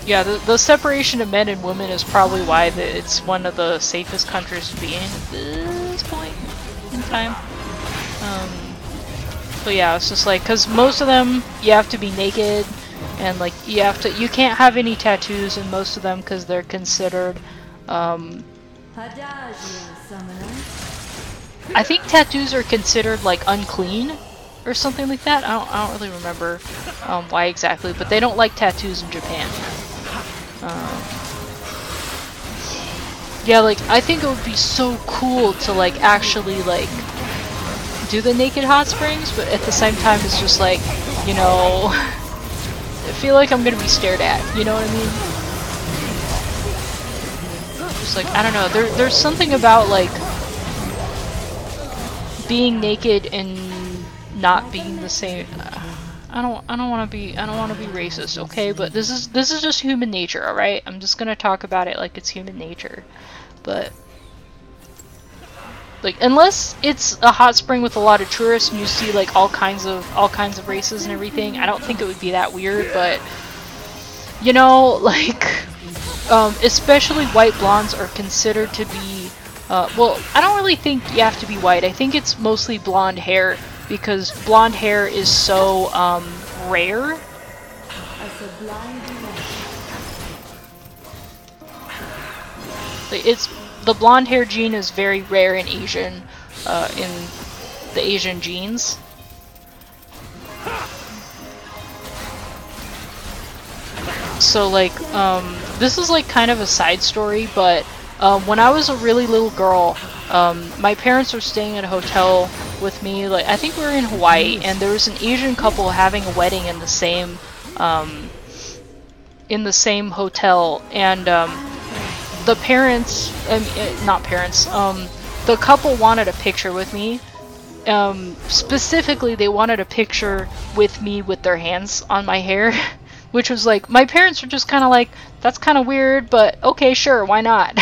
Yeah, the separation of men and women is probably why it's one of the safest countries to be in at this point in time. But yeah, it's just like, because most of them, you have to be naked, and like you can't have any tattoos in most of them because they're considered I think tattoos are considered like unclean or something like that. I don't really remember why exactly, but they don't like tattoos in Japan. Yeah, like I think it would be so cool to like actually like do the naked hot springs, but at the same time it's just like, you know, I feel like I'm gonna be stared at, you know what I mean? Just like, I don't know, there's something about like being naked and not being the same. I don't want to be racist, okay? But this is just human nature, all right? I'm just gonna talk about it like it's human nature, but like unless it's a hot spring with a lot of tourists and you see like all kinds of races and everything, I don't think it would be that weird. But you know, like especially white blondes are considered to be well, I don't really think you have to be white. I think it's mostly blonde hair because blonde hair is so rare. Like, the blonde hair gene is very rare in Asian, in the Asian genes. So like, this is like kind of a side story, but when I was a really little girl, my parents were staying at a hotel with me. Like, I think we were in Hawaii, and there was an Asian couple having a wedding in the same hotel, and the parents, not parents, the couple wanted a picture with me. Specifically, they wanted a picture with me with their hands on my hair, which was like, my parents were just kind of like, that's kind of weird, but okay, sure, why not?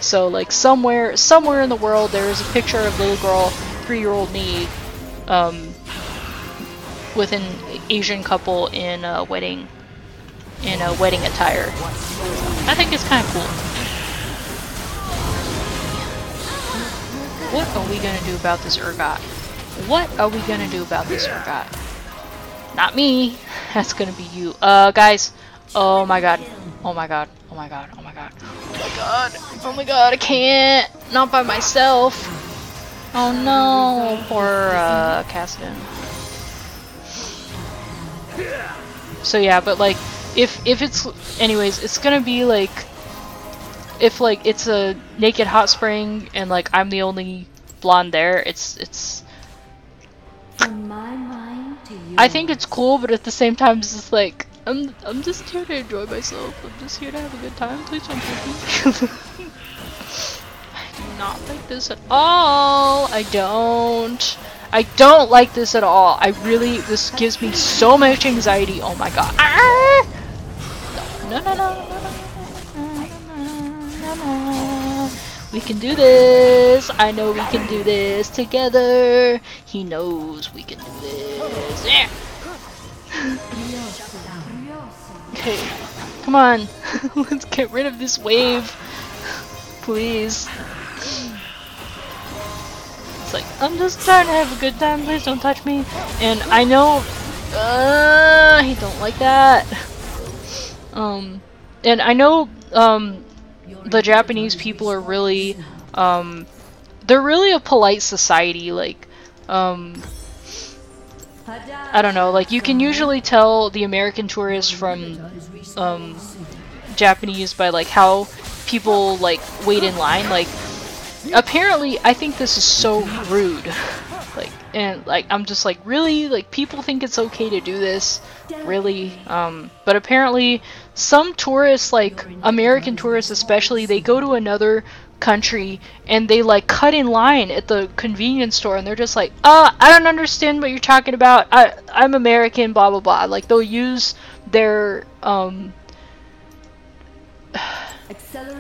So like somewhere in the world there is a picture of little girl, 3-year-old me, with an Asian couple in a wedding attire. I think it's kind of cool. What are we gonna do about this ergot? What are we gonna do about this ergot? Not me. That's gonna be you. Guys. Oh my god. Oh my god. Oh my god. Oh my god. Oh my god. Oh my god. I can't. Not by myself. Oh no. Poor Cassidy. So yeah, but like, if it's, anyways, it's gonna be like, if like it's a naked hot spring and like I'm the only blonde there, it's. From my mind to yours. I think it's cool, but at the same time, it's just like I'm just here to enjoy myself. I'm just here to have a good time. Please don't take me. I do not like this at all. I don't like this at all. This gives me so much anxiety. Oh my god. Ah! No. We can do this. I know we can do this together. He knows we can do this. Yeah. Okay, come on. Let's get rid of this wave. Please. It's like, I'm just trying to have a good time. Please don't touch me. And I know he don't like that. And I know the Japanese people are really they're really a polite society. Like I don't know, like you can usually tell the American tourists from Japanese by like how people like wait in line. Like apparently I think this is so rude. Like, and like I'm just like, really? Like people think it's okay to do this? Really? But apparently some tourists, like American tourists especially, they go to another country and they like cut in line at the convenience store and they're just like, I don't understand what you're talking about. I'm American, blah blah blah. Like they'll use their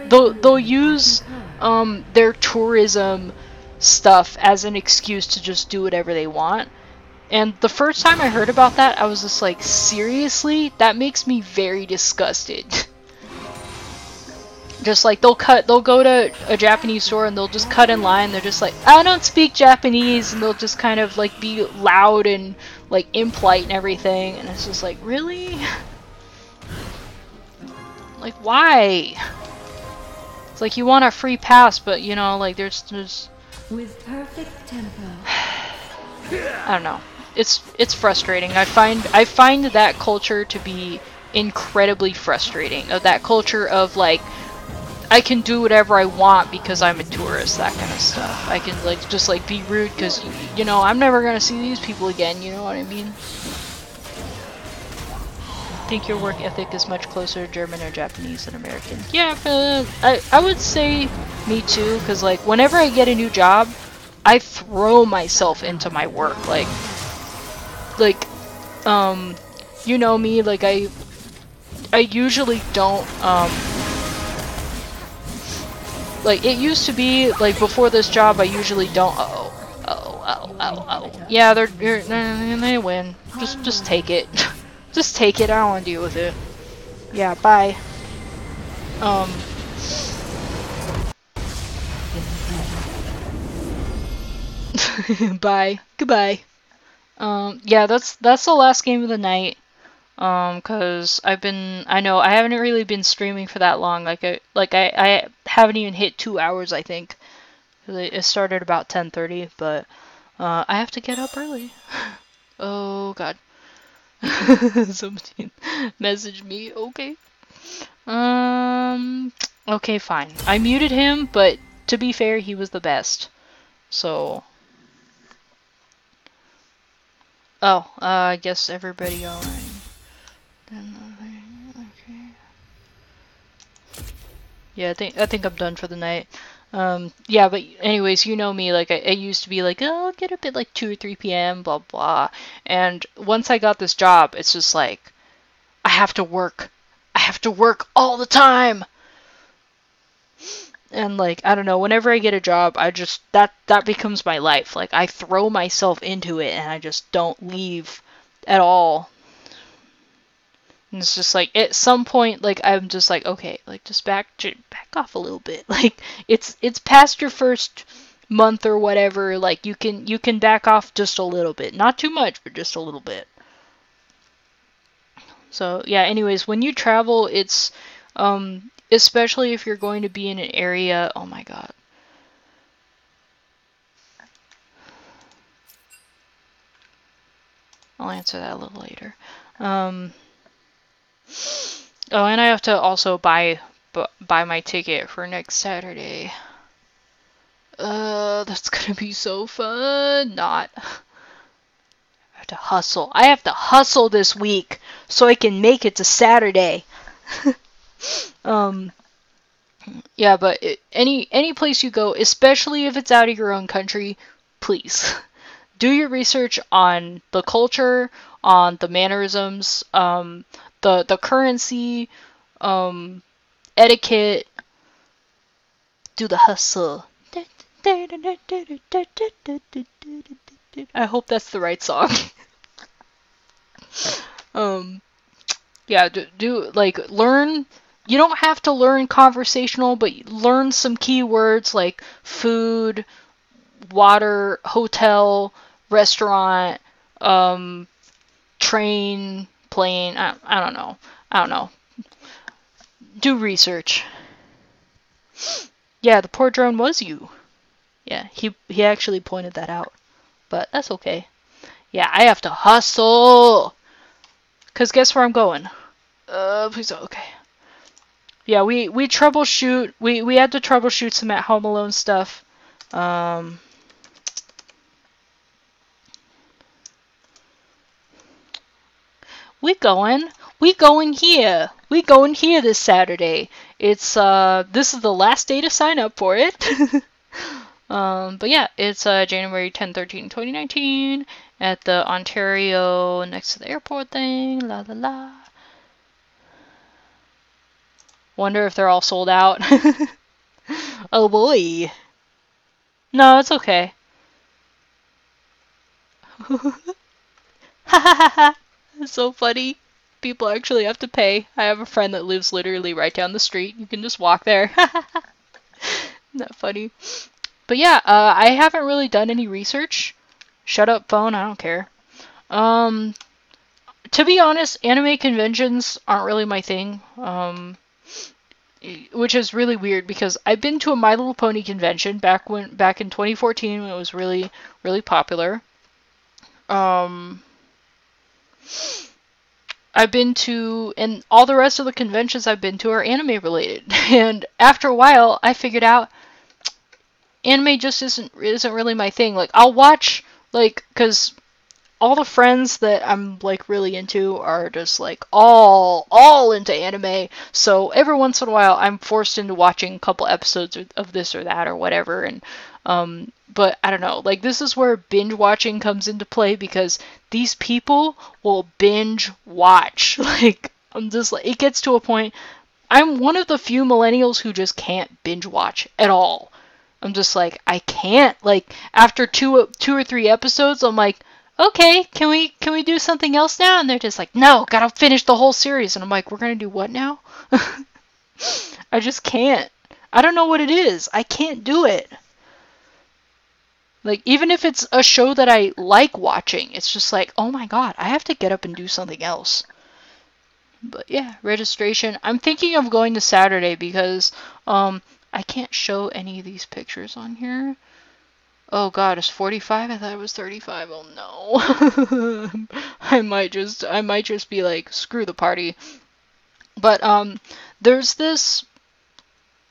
they'll use their tourism stuff as an excuse to just do whatever they want. And the first time I heard about that, I was just like, seriously? That makes me very disgusted. Just like they'll go to a Japanese store and they'll just cut in line. They're just like, I don't speak Japanese, and they'll just kind of like be loud and like impolite and everything, and it's just like, really? Like, why? It's like you want a free pass, but you know, like there's With perfect tempo. I don't know. It's frustrating. I find that culture to be incredibly frustrating. Of that culture of like I can do whatever I want because I'm a tourist, that kind of stuff. I can like just like be rude because you know I'm never gonna see these people again. You know what I mean? I think your work ethic is much closer to German or Japanese than American. Yeah, I would say me too, because like whenever I get a new job, I throw myself into my work. Like, you know me, like I usually don't, like it used to be, like before this job, I usually don't, yeah, they win. Just take it. Just take it, I don't want to deal with it. Yeah, bye. Bye. Goodbye. Yeah, that's the last game of the night. Cause I know I haven't really been streaming for that long. I haven't even hit 2 hours, I think. It started about 10:30, but I have to get up early. Oh God. Somebody messaged me. Okay. Okay, fine. I muted him, but to be fair, he was the best. So. Oh, I guess everybody alright. Okay. Yeah, I think I'm done for the night. Yeah, but anyways, you know me, like I used to be like, oh, I'll get up at like 2 or 3 p.m., blah blah. And once I got this job, it's just like I have to work. I have to work all the time. And like, I don't know, whenever I get a job, I just that becomes my life. Like I throw myself into it and I just don't leave at all. And it's just like at some point, like I'm just like, okay, like just back off a little bit. Like it's past your first month or whatever. Like you can back off just a little bit, not too much, but just a little bit. So yeah. Anyways, when you travel, it's especially if you're going to be in an area. Oh my God. I'll answer that a little later. Oh, and I have to also buy my ticket for next Saturday. That's gonna be so fun. Not. I have to hustle. I have to hustle this week so I can make it to Saturday. Yeah, but any place you go, especially if it's out of your own country, please do your research on the culture, on the mannerisms, the currency, etiquette. Do the hustle. I hope that's the right song. Yeah, do like learn. You don't have to learn conversational, but learn some keywords like food, water, hotel, restaurant, train, plane. I don't know. I don't know. Do research. Yeah, the poor drone was you. Yeah, he actually pointed that out. But that's okay. Yeah, I have to hustle. Cause guess where I'm going? Please, okay. Yeah, we troubleshoot. We had to troubleshoot some at Home Alone stuff. We going here. We going here this Saturday. It's this is the last day to sign up for it. But yeah, it's January 10, 13, 2019 at the Ontario next to the airport thing. La la la. Wonder if they're all sold out. Oh boy. No, it's okay. Ha ha ha ha. It's so funny. People actually have to pay. I have a friend that lives literally right down the street. You can just walk there. Isn't that funny? But yeah, I haven't really done any research. Shut up, phone. I don't care. Um, to be honest, anime conventions aren't really my thing. Which is really weird because I've been to a My Little Pony convention back in 2014 when it was really popular. Um, I've been to, and all the rest of the conventions I've been to are anime related. And after a while, I figured out anime just isn't really my thing. Like I'll watch cuz all the friends that I'm like really into are just like all into anime. So every once in a while I'm forced into watching a couple episodes of this or that or whatever and but I don't know. Like this is where binge watching comes into play because these people will binge watch. Like I'm just like it gets to a point I'm one of the few millennials who just can't binge watch at all. I'm just like I can't. Like after two or three episodes, I'm like, okay, can we do something else now? And they're just like, no, gotta finish the whole series. And I'm like, we're gonna do what now? I just can't. I don't know what it is. I can't do it. Like even if it's a show that I like watching, it's just like, oh my god, I have to get up and do something else. But yeah, registration. I'm thinking of going to Saturday because I can't show any of these pictures on here. Oh god, it's 45? I thought it was 35. Oh no. I might just be like, screw the party. But there's this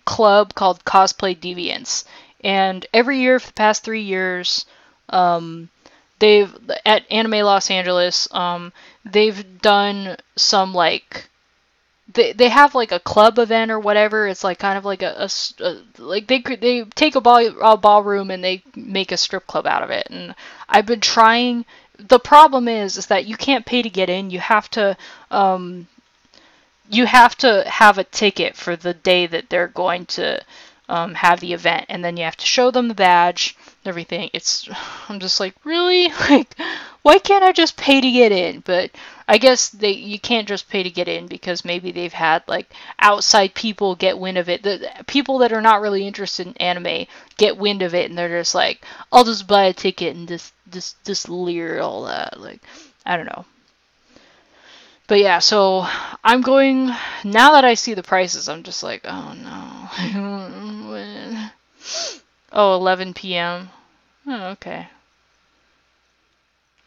club called Cosplay Deviants, and every year for the past 3 years, um, they've at Anime Los Angeles, they've done some like they have like a club event or whatever. It's like kind of like like they take a ballroom and they make a strip club out of it. And I've been trying. The problem is that you can't pay to get in. You have to have a ticket for the day that they're going to have the event, and then you have to show them the badge and everything. I'm just like, really? Like, why can't I just pay to get in? But I guess you can't just pay to get in because maybe they've had like outside people get wind of it. The people that are not really interested in anime get wind of it, and they're just like, I'll just buy a ticket and just leer all that. Like, I don't know. But yeah, so I'm going now that I see the prices. I'm just like, oh no. Oh, 11 p.m. Oh, okay.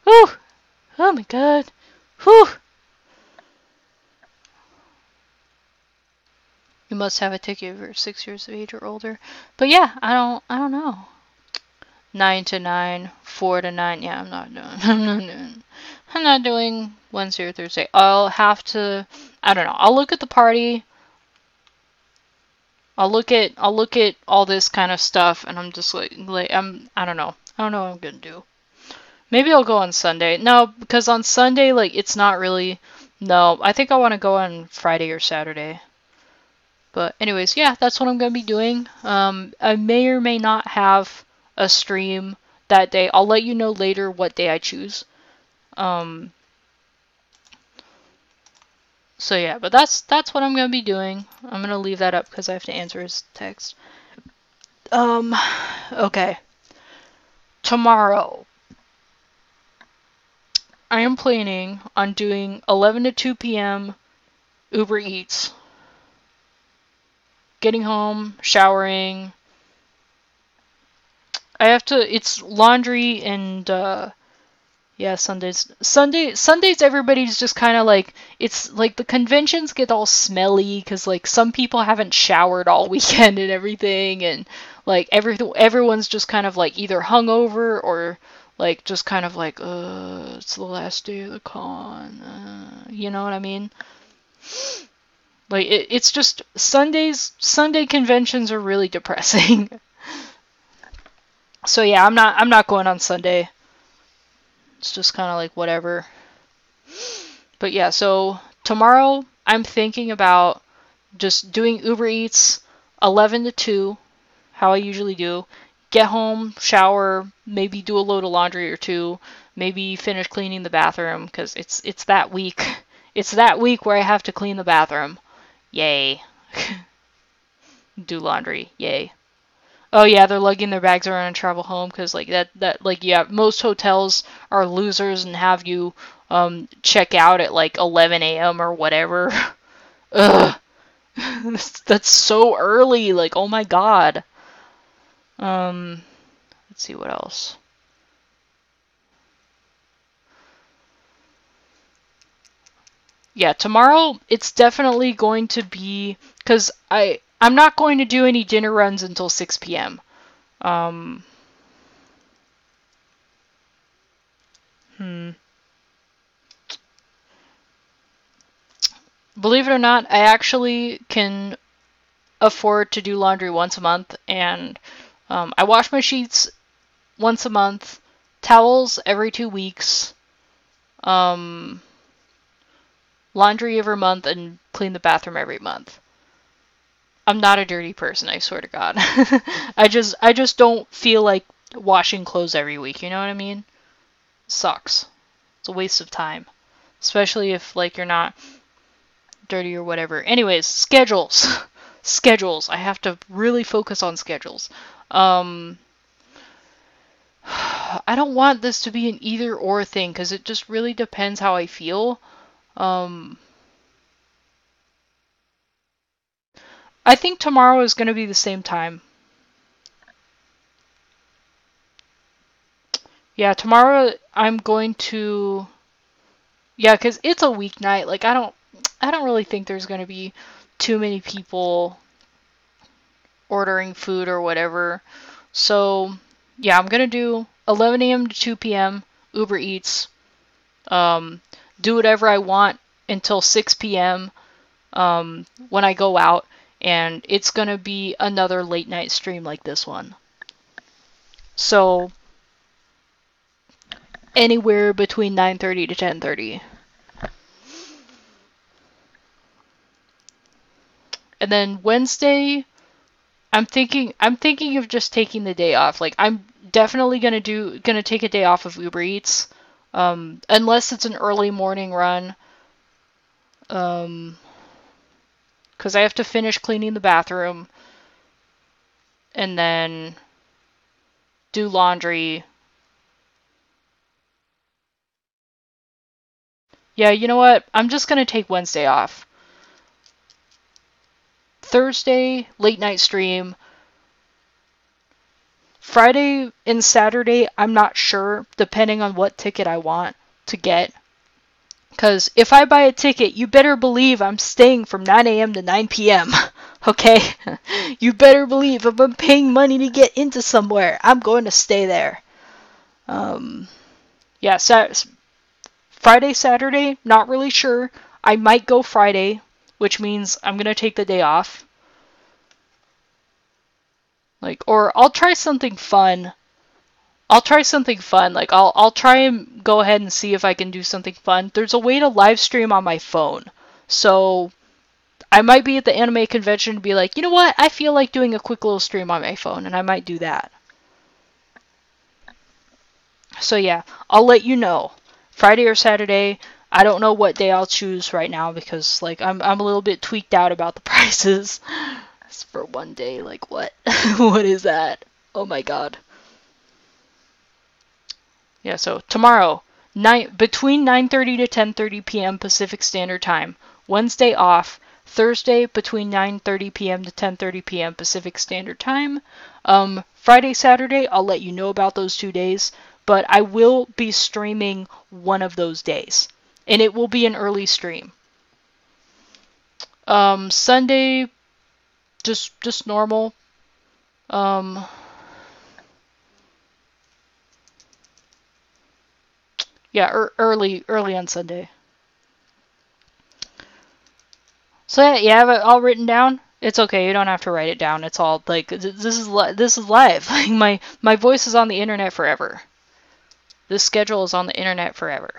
Whew. Oh my god. Whew. You must have a ticket if you're 6 years of age or older. But yeah, I don't know. 9 to 9, 4 to 9. Yeah, I'm not doing. I'm not doing Wednesday or Thursday. I'll have to. I don't know. I'll look at the party. I'll look at all this kind of stuff, and I'm just like I don't know. I don't know what I'm gonna do. Maybe I'll go on Sunday. No, because on Sunday, like it's not really. No, I think I want to go on Friday or Saturday. But anyways, yeah, that's what I'm gonna be doing. I may or may not have a stream that day. I'll let you know later what day I choose. Um, so yeah, but that's what I'm gonna be doing. I'm gonna leave that up because I have to answer his text. Um, okay. Tomorrow, I am planning on doing 11 to 2 p.m. Uber Eats. Getting home, showering. I have to. It's laundry and yeah, Sundays everybody's just kind of like it's like the conventions get all smelly cuz like some people haven't showered all weekend and everything and like everyone's just kind of like either hungover or like just kind of like it's the last day of the con. You know what I mean? Like it's just Sunday conventions are really depressing. So yeah, I'm not going on Sunday. It's just kind of like whatever. But yeah, so tomorrow I'm thinking about just doing Uber Eats 11 to 2, how I usually do. Get home, shower, maybe do a load of laundry or two, maybe finish cleaning the bathroom because it's that week. It's that week where I have to clean the bathroom. Yay. Do laundry. Yay. Oh yeah, they're lugging their bags around and travel home because like that like yeah, most hotels are losers and have you check out at like 11 a.m. or whatever. Ugh, that's so early. Like oh my god. Um, let's see what else. Yeah, tomorrow it's definitely going to be because I'm not going to do any dinner runs until 6 p.m. Um, hmm. Believe it or not, I actually can afford to do laundry once a month, and I wash my sheets once a month, towels every 2 weeks, um, laundry every month, and clean the bathroom every month. I'm not a dirty person, I swear to God. I just don't feel like washing clothes every week, you know what I mean? Sucks. It's a waste of time. Especially if like you're not dirty or whatever. Anyways, schedules. Schedules. I have to really focus on schedules. Um I don't want this to be an either or thing because it just really depends how I feel. Um I think tomorrow is going to be the same time. Yeah, tomorrow I'm going to yeah, cuz it's a weeknight. Like I don't really think there's going to be too many people ordering food or whatever. So, yeah, I'm going to do 11 a.m. to 2 p.m. Uber Eats. Um, do whatever I want until 6 p.m. When I go out. And it's going to be another late night stream like this one. So, anywhere between 9:30 to 10:30. And then Wednesday, I'm thinking of just taking the day off. Like I'm definitely gonna take a day off of Uber Eats, unless it's an early morning run, because I have to finish cleaning the bathroom and then do laundry. Yeah, you know what? I'm just gonna take Wednesday off. Thursday late night stream. Friday and Saturday, I'm not sure, depending on what ticket I want to get. Because if I buy a ticket, you better believe I'm staying from 9 a.m. to 9 p.m. Okay? You better believe if I'm paying money to get into somewhere, I'm going to stay there. Um, yeah, Friday, Saturday, not really sure. I might go Friday, which means I'm going to take the day off. Like, or I'll try something fun. Like I'll try and go ahead and see if I can do something fun. There's a way to live stream on my phone. So I might be at the anime convention and be like, you know what? I feel like doing a quick little stream on my phone, and I might do that. So yeah, I'll let you know. Friday or Saturday. I don't know what day I'll choose right now because like I'm a little bit tweaked out about the prices. It's for one day, like what? What is that? Oh my god. Yeah, so tomorrow, between 9:30 to 10:30 p.m. Pacific Standard Time. Wednesday off. Thursday between 9:30 p.m. to 10:30 p.m. Pacific Standard Time. Friday, Saturday, I'll let you know about those 2 days, but I will be streaming one of those days, and it will be an early stream. Sunday, just normal. Um, yeah, early on Sunday. So yeah, you have it all written down. It's okay. You don't have to write it down. It's all like this is live. Like my voice is on the internet forever. This schedule is on the internet forever.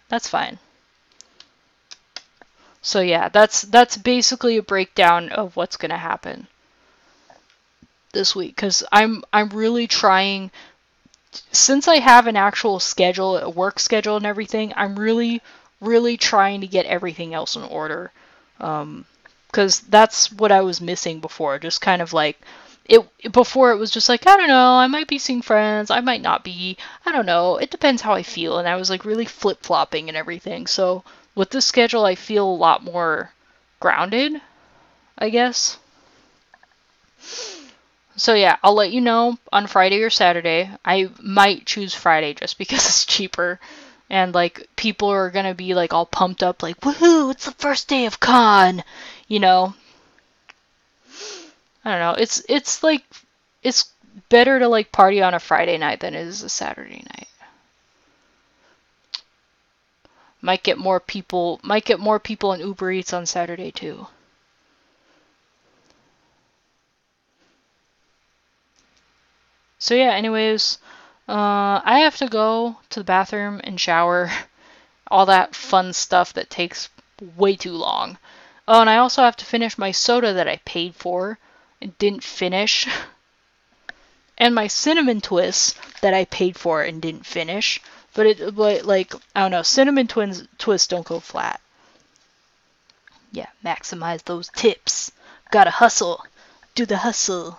That's fine. So yeah, that's basically a breakdown of what's gonna happen this week. Cause I'm really trying. Since I have an actual schedule, a work schedule and everything, I'm really trying to get everything else in order. Because that's what I was missing before, just kind of like before it was just like, I don't know, I might be seeing friends, I might not be, I don't know, it depends how I feel, and I was like really flip-flopping and everything. So with this schedule I feel a lot more grounded, I guess. So yeah, I'll let you know on Friday or Saturday. I might choose Friday just because it's cheaper. And like people are gonna be like all pumped up, like, woohoo, it's the first day of con, you know. I don't know. It's like it's better to like party on a Friday night than it is a Saturday night. Might get more people on Uber Eats on Saturday too. So yeah, anyways, I have to go to the bathroom and shower. All that fun stuff that takes way too long. Oh, and I also have to finish my soda that I paid for and didn't finish. And my cinnamon twist that I paid for and didn't finish. But like, I don't know, cinnamon twists don't go flat. Yeah, maximize those tips. Gotta hustle. Do the hustle.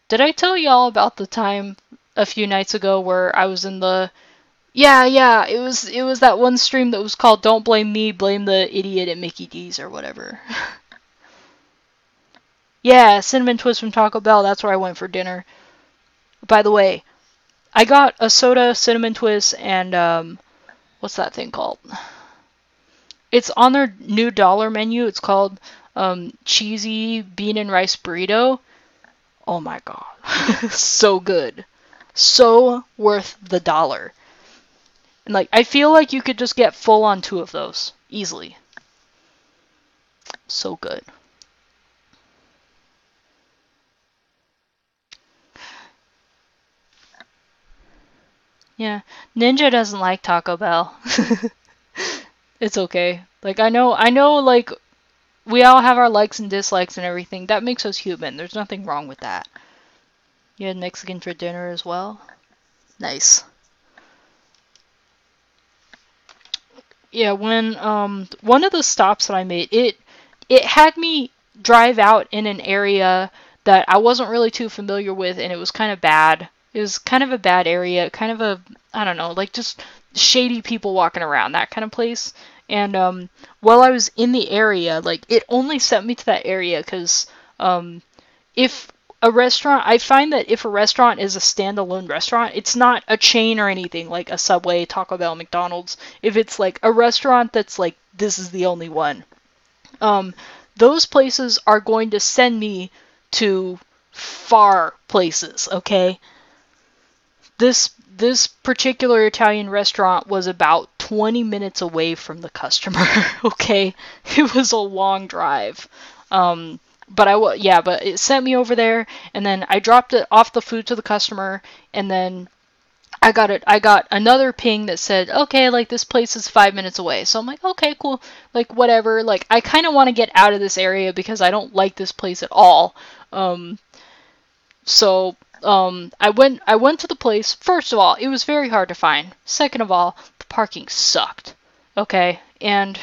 Did I tell y'all about the time a few nights ago where I was in the yeah, it was that one stream that was called Don't Blame Me, Blame the Idiot at Mickey D's or whatever. Yeah, cinnamon twist from Taco Bell, that's where I went for dinner. By the way, I got a soda, cinnamon twist, and what's that thing called? It's on their new dollar menu. It's called cheesy bean and rice burrito. Oh my god. So good. So worth the dollar. And like I feel like you could just get full on 2 of those easily. So good. Yeah, Ninja doesn't like Taco Bell. It's okay. Like I know like we all have our likes and dislikes and everything. That makes us human. There's nothing wrong with that. You had Mexican for dinner as well? Nice. Yeah, when one of the stops that I made, it had me drive out in an area that I wasn't really too familiar with, and it was kind of bad. It was kind of a bad area, kind of a I don't know, like just shady people walking around, that kind of place. And while I was in the area, like it only sent me to that area because if a restaurant, I find that if a restaurant is a standalone restaurant, it's not a chain or anything like a Subway, Taco Bell, McDonald's. If it's like a restaurant that's like, this is the only one, um, those places are going to send me to far places, okay? This particular Italian restaurant was about 20 minutes away from the customer, okay? It was a long drive. But it sent me over there, and then I dropped it off the food to the customer, and then I got another ping that said, okay, like this place is 5 minutes away. So I'm like, okay, cool, like whatever. Like I kind of want to get out of this area because I don't like this place at all. Um, I went to the place. First of all, it was very hard to find. Second of all, the parking sucked. Okay, and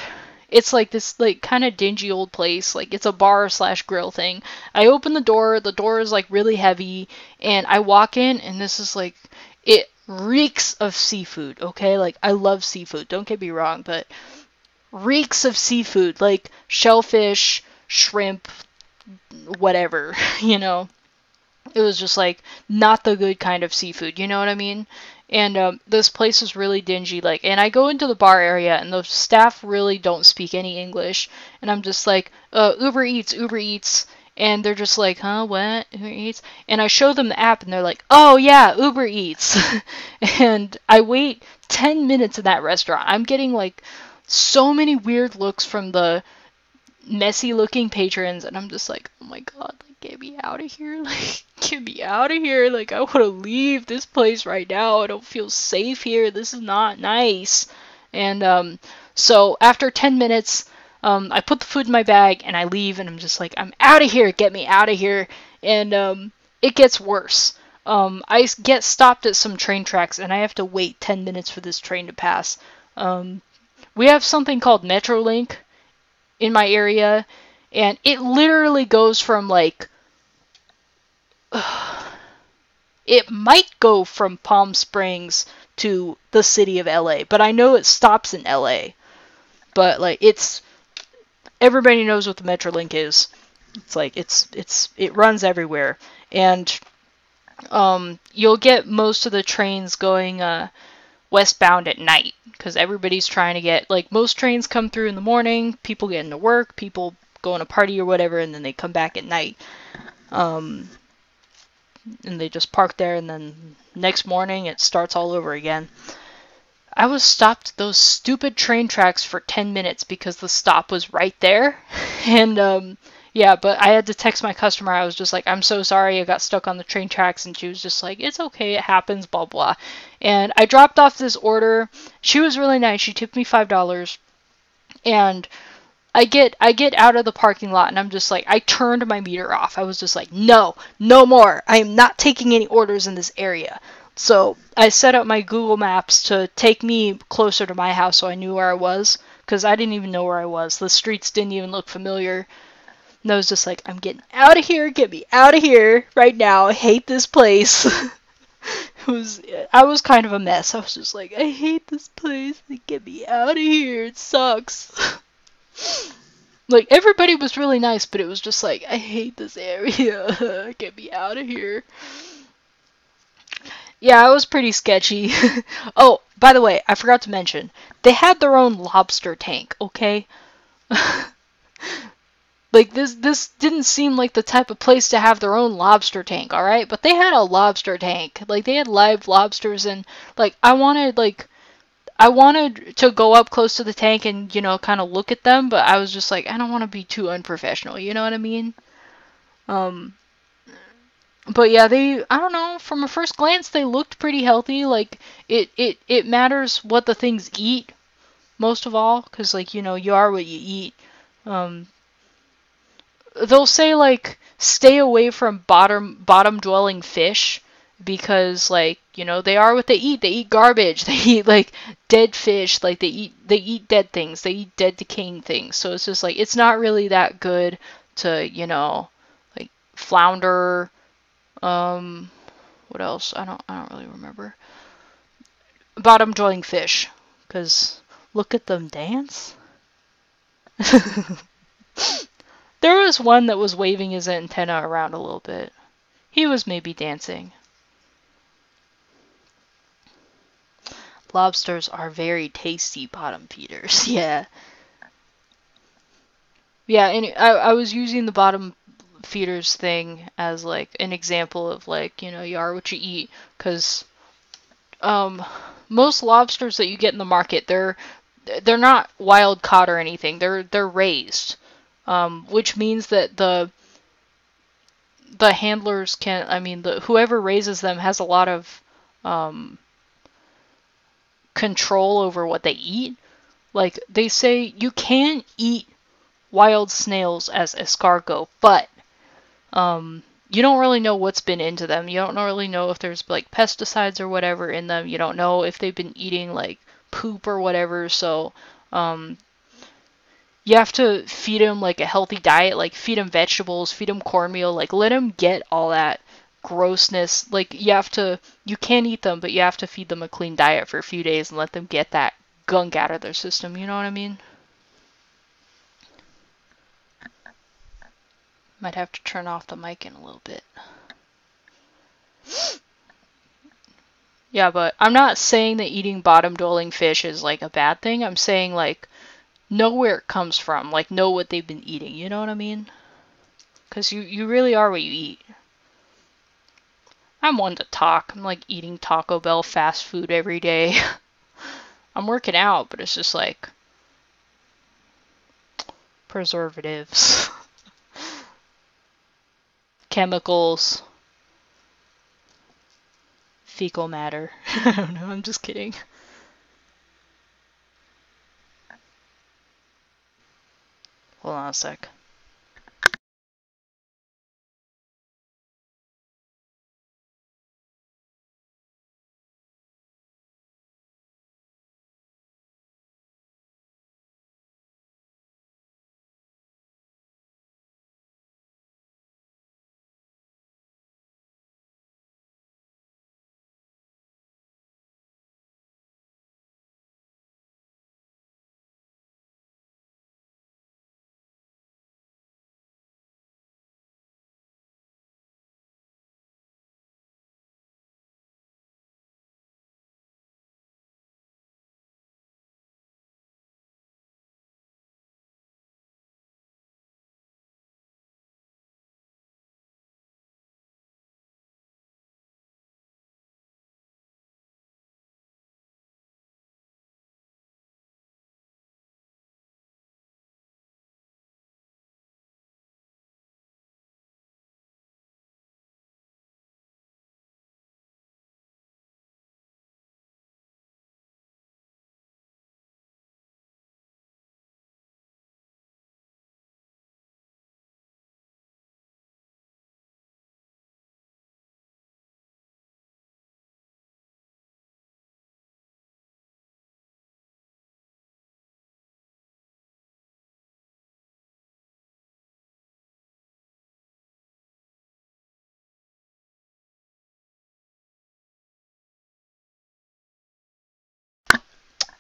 it's like this like kind of dingy old place. Like it's a bar slash grill thing. I open the door. The door is like really heavy, and I walk in, and this is like it reeks of seafood. Okay, like I love seafood. Don't get me wrong, but reeks of seafood, like shellfish, shrimp, whatever. You know, it was just like not the good kind of seafood. You know what I mean? And this place is really dingy. Like, and I go into the bar area, and the staff really don't speak any English. And I'm just like, Uber Eats, Uber Eats. And they're just like, huh, what? Uber Eats? And I show them the app, and they're like, oh yeah, Uber Eats. And I wait 10 minutes in that restaurant. I'm getting like so many weird looks from the messy looking patrons, and I'm just like, oh my god, like get me out of here, like get me out of here, like I want to leave this place right now. I don't feel safe here. This is not nice. And so after 10 minutes, I put the food in my bag and I leave, and I'm just like, I'm out of here, get me out of here. And it gets worse. I get stopped at some train tracks, and I have to wait 10 minutes for this train to pass. We have something called Metrolink in my area, And it literally goes from like, it might go from Palm Springs to the city of LA, but I know it stops in LA. But like everybody knows what the Metrolink is. It's like it runs everywhere, and you'll get most of the trains going westbound at night because everybody's trying to get, like, most trains come through in the morning, people get into work, people go on a party or whatever, and then they come back at night. And they just park there, and then next morning it starts all over again. I was stopped at those stupid train tracks for 10 minutes because the stop was right there. And yeah, but I had to text my customer. I was just like, I'm so sorry, I got stuck on the train tracks. And she was just like, it's okay, it happens, blah, blah. And I dropped off this order. She was really nice. She tipped me $5. And I get out of the parking lot, and I'm just like, I turned my meter off. I was just like, no more. I am not taking any orders in this area. So I set up my Google Maps to take me closer to my house so I knew where I was, because I didn't even know where I was. The streets didn't even look familiar. And I was just like, I'm getting out of here. Get me out of here right now. I hate this place. I was kind of a mess. I was just like, I hate this place. Get me out of here. It sucks. Like, everybody was really nice, but it was just like, I hate this area. Get me out of here. Yeah, it was pretty sketchy. Oh, by the way, I forgot to mention, they had their own lobster tank, okay? Like, this didn't seem like the type of place to have their own lobster tank, alright? But they had a lobster tank. Like, they had live lobsters, and, like, I wanted to go up close to the tank and, kind of look at them, but I was just like, I don't want to be too unprofessional, you know what I mean? Um, but yeah, I don't know, from a first glance, they looked pretty healthy. Like, it matters what the things eat, most of all, because, like, you are what you eat. Um, they'll say, like, stay away from bottom dwelling fish because, like, they are what they eat. They eat garbage. They eat, like, dead fish. Like, they eat dead things. They eat dead decaying things. So it's just like, it's not really that good to, like, flounder. What else? I don't really remember. Bottom dwelling fish, because look at them dance. There was one that was waving his antenna around a little bit. He was maybe dancing. Lobsters are very tasty bottom feeders. Yeah. Yeah, and I was using the bottom feeders thing as, like, an example of, like, you are what you eat, because most lobsters that you get in the market, they're not wild caught or anything. They're raised, which means that the handlers can, I mean, whoever raises them has a lot of control over what they eat. Like, they say you can eat wild snails as escargot, but you don't really know what's been into them. You don't really know if there's, like, pesticides or whatever in them. You don't know if they've been eating, like, poop or whatever. So you have to feed them, like, a healthy diet. Like, feed them vegetables, feed them cornmeal. Like, let them get all that grossness. Like, you can eat them, but you have to feed them a clean diet for a few days and let them get that gunk out of their system. You know what I mean? Might have to turn off the mic in a little bit. Yeah, but I'm not saying that eating bottom-dwelling fish is, like, a bad thing. I'm saying, like, know where it comes from. Like, know what they've been eating. You know what I mean? Because you really are what you eat. I'm one to talk. I'm, like, eating Taco Bell fast food every day. I'm working out, but it's just, like, preservatives, chemicals, fecal matter. I don't know. I'm just kidding. Hold on a sec.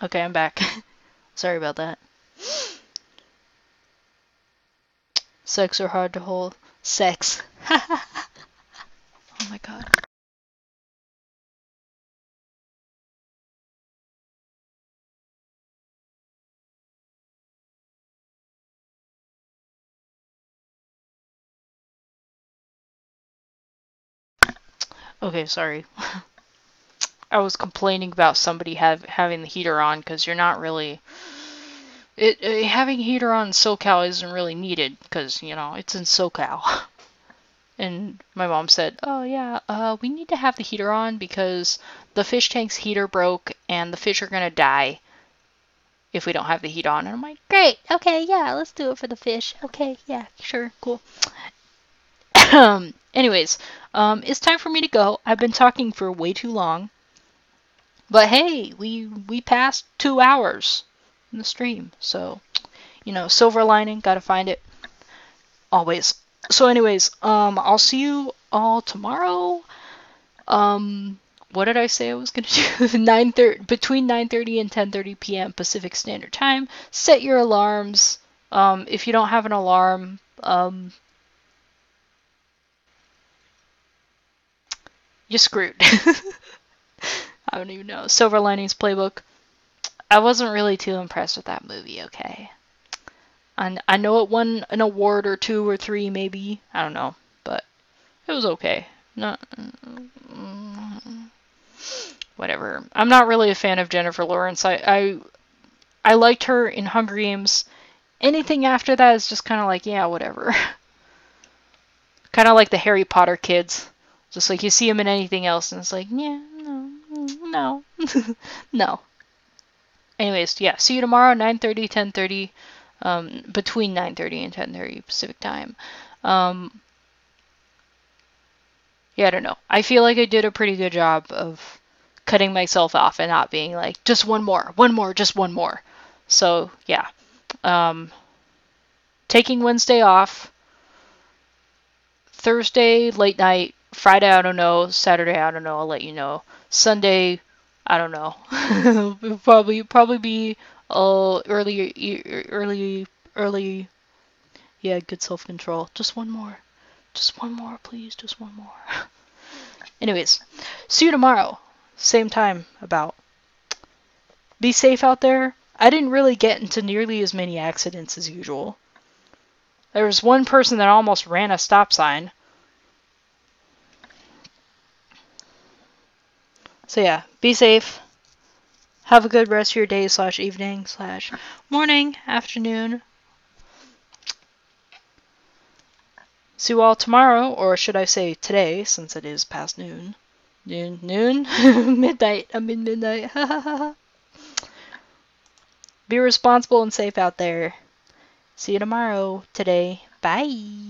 Okay, I'm back. Sorry about that. Sex are hard to hold. Sex. Oh my god. Okay, sorry. I was complaining about somebody having the heater on because you're not really. Having heater on in SoCal isn't really needed because, you know, it's in SoCal. And my mom said, "Oh yeah, we need to have the heater on because the fish tank's heater broke and the fish are gonna die if we don't have the heat on." And I'm like, "Great, okay, yeah, let's do it for the fish. Okay, yeah, sure, cool." Anyways, it's time for me to go. I've been talking for way too long, but hey, we passed 2 hours in the stream, so you know, silver lining, gotta find it always. So, anyways, I'll see you all tomorrow. What did I say I was gonna do? 9:30 between 9:30 and 10:30 p.m. Pacific Standard Time. Set your alarms. If you don't have an alarm, you're screwed. I don't even know. Silver Linings Playbook. I wasn't really too impressed with that movie. Okay, I know it won an award or two or three, maybe. I don't know, but it was okay. Not. Whatever. I'm not really a fan of Jennifer Lawrence. I liked her in Hunger Games. Anything after that is just kind of like, yeah, whatever. Kind of like the Harry Potter kids. Just like you see them in anything else, and it's like, yeah, no, no, no. Anyways, yeah, see you tomorrow, 9:30, 10:30, between 9:30 and 10:30 Pacific time. Um, yeah, I don't know. I feel like I did a pretty good job of cutting myself off and not being like, just one more, just one more. So, yeah. Um, taking Wednesday off. Thursday, late night. Friday, I don't know. Saturday, I don't know. I'll let you know. Sunday, I don't know. probably be early. Yeah, good self control. Just one more, please. Just one more. Anyways, see you tomorrow. Same time, about. Be safe out there. I didn't really get into nearly as many accidents as usual. There was one person that almost ran a stop sign. So yeah, be safe. Have a good rest of your day / evening / morning, afternoon. See you all tomorrow, or should I say today, since it is past noon. Noon? Midnight. I'm in midnight. Be responsible and safe out there. See you tomorrow, today. Bye.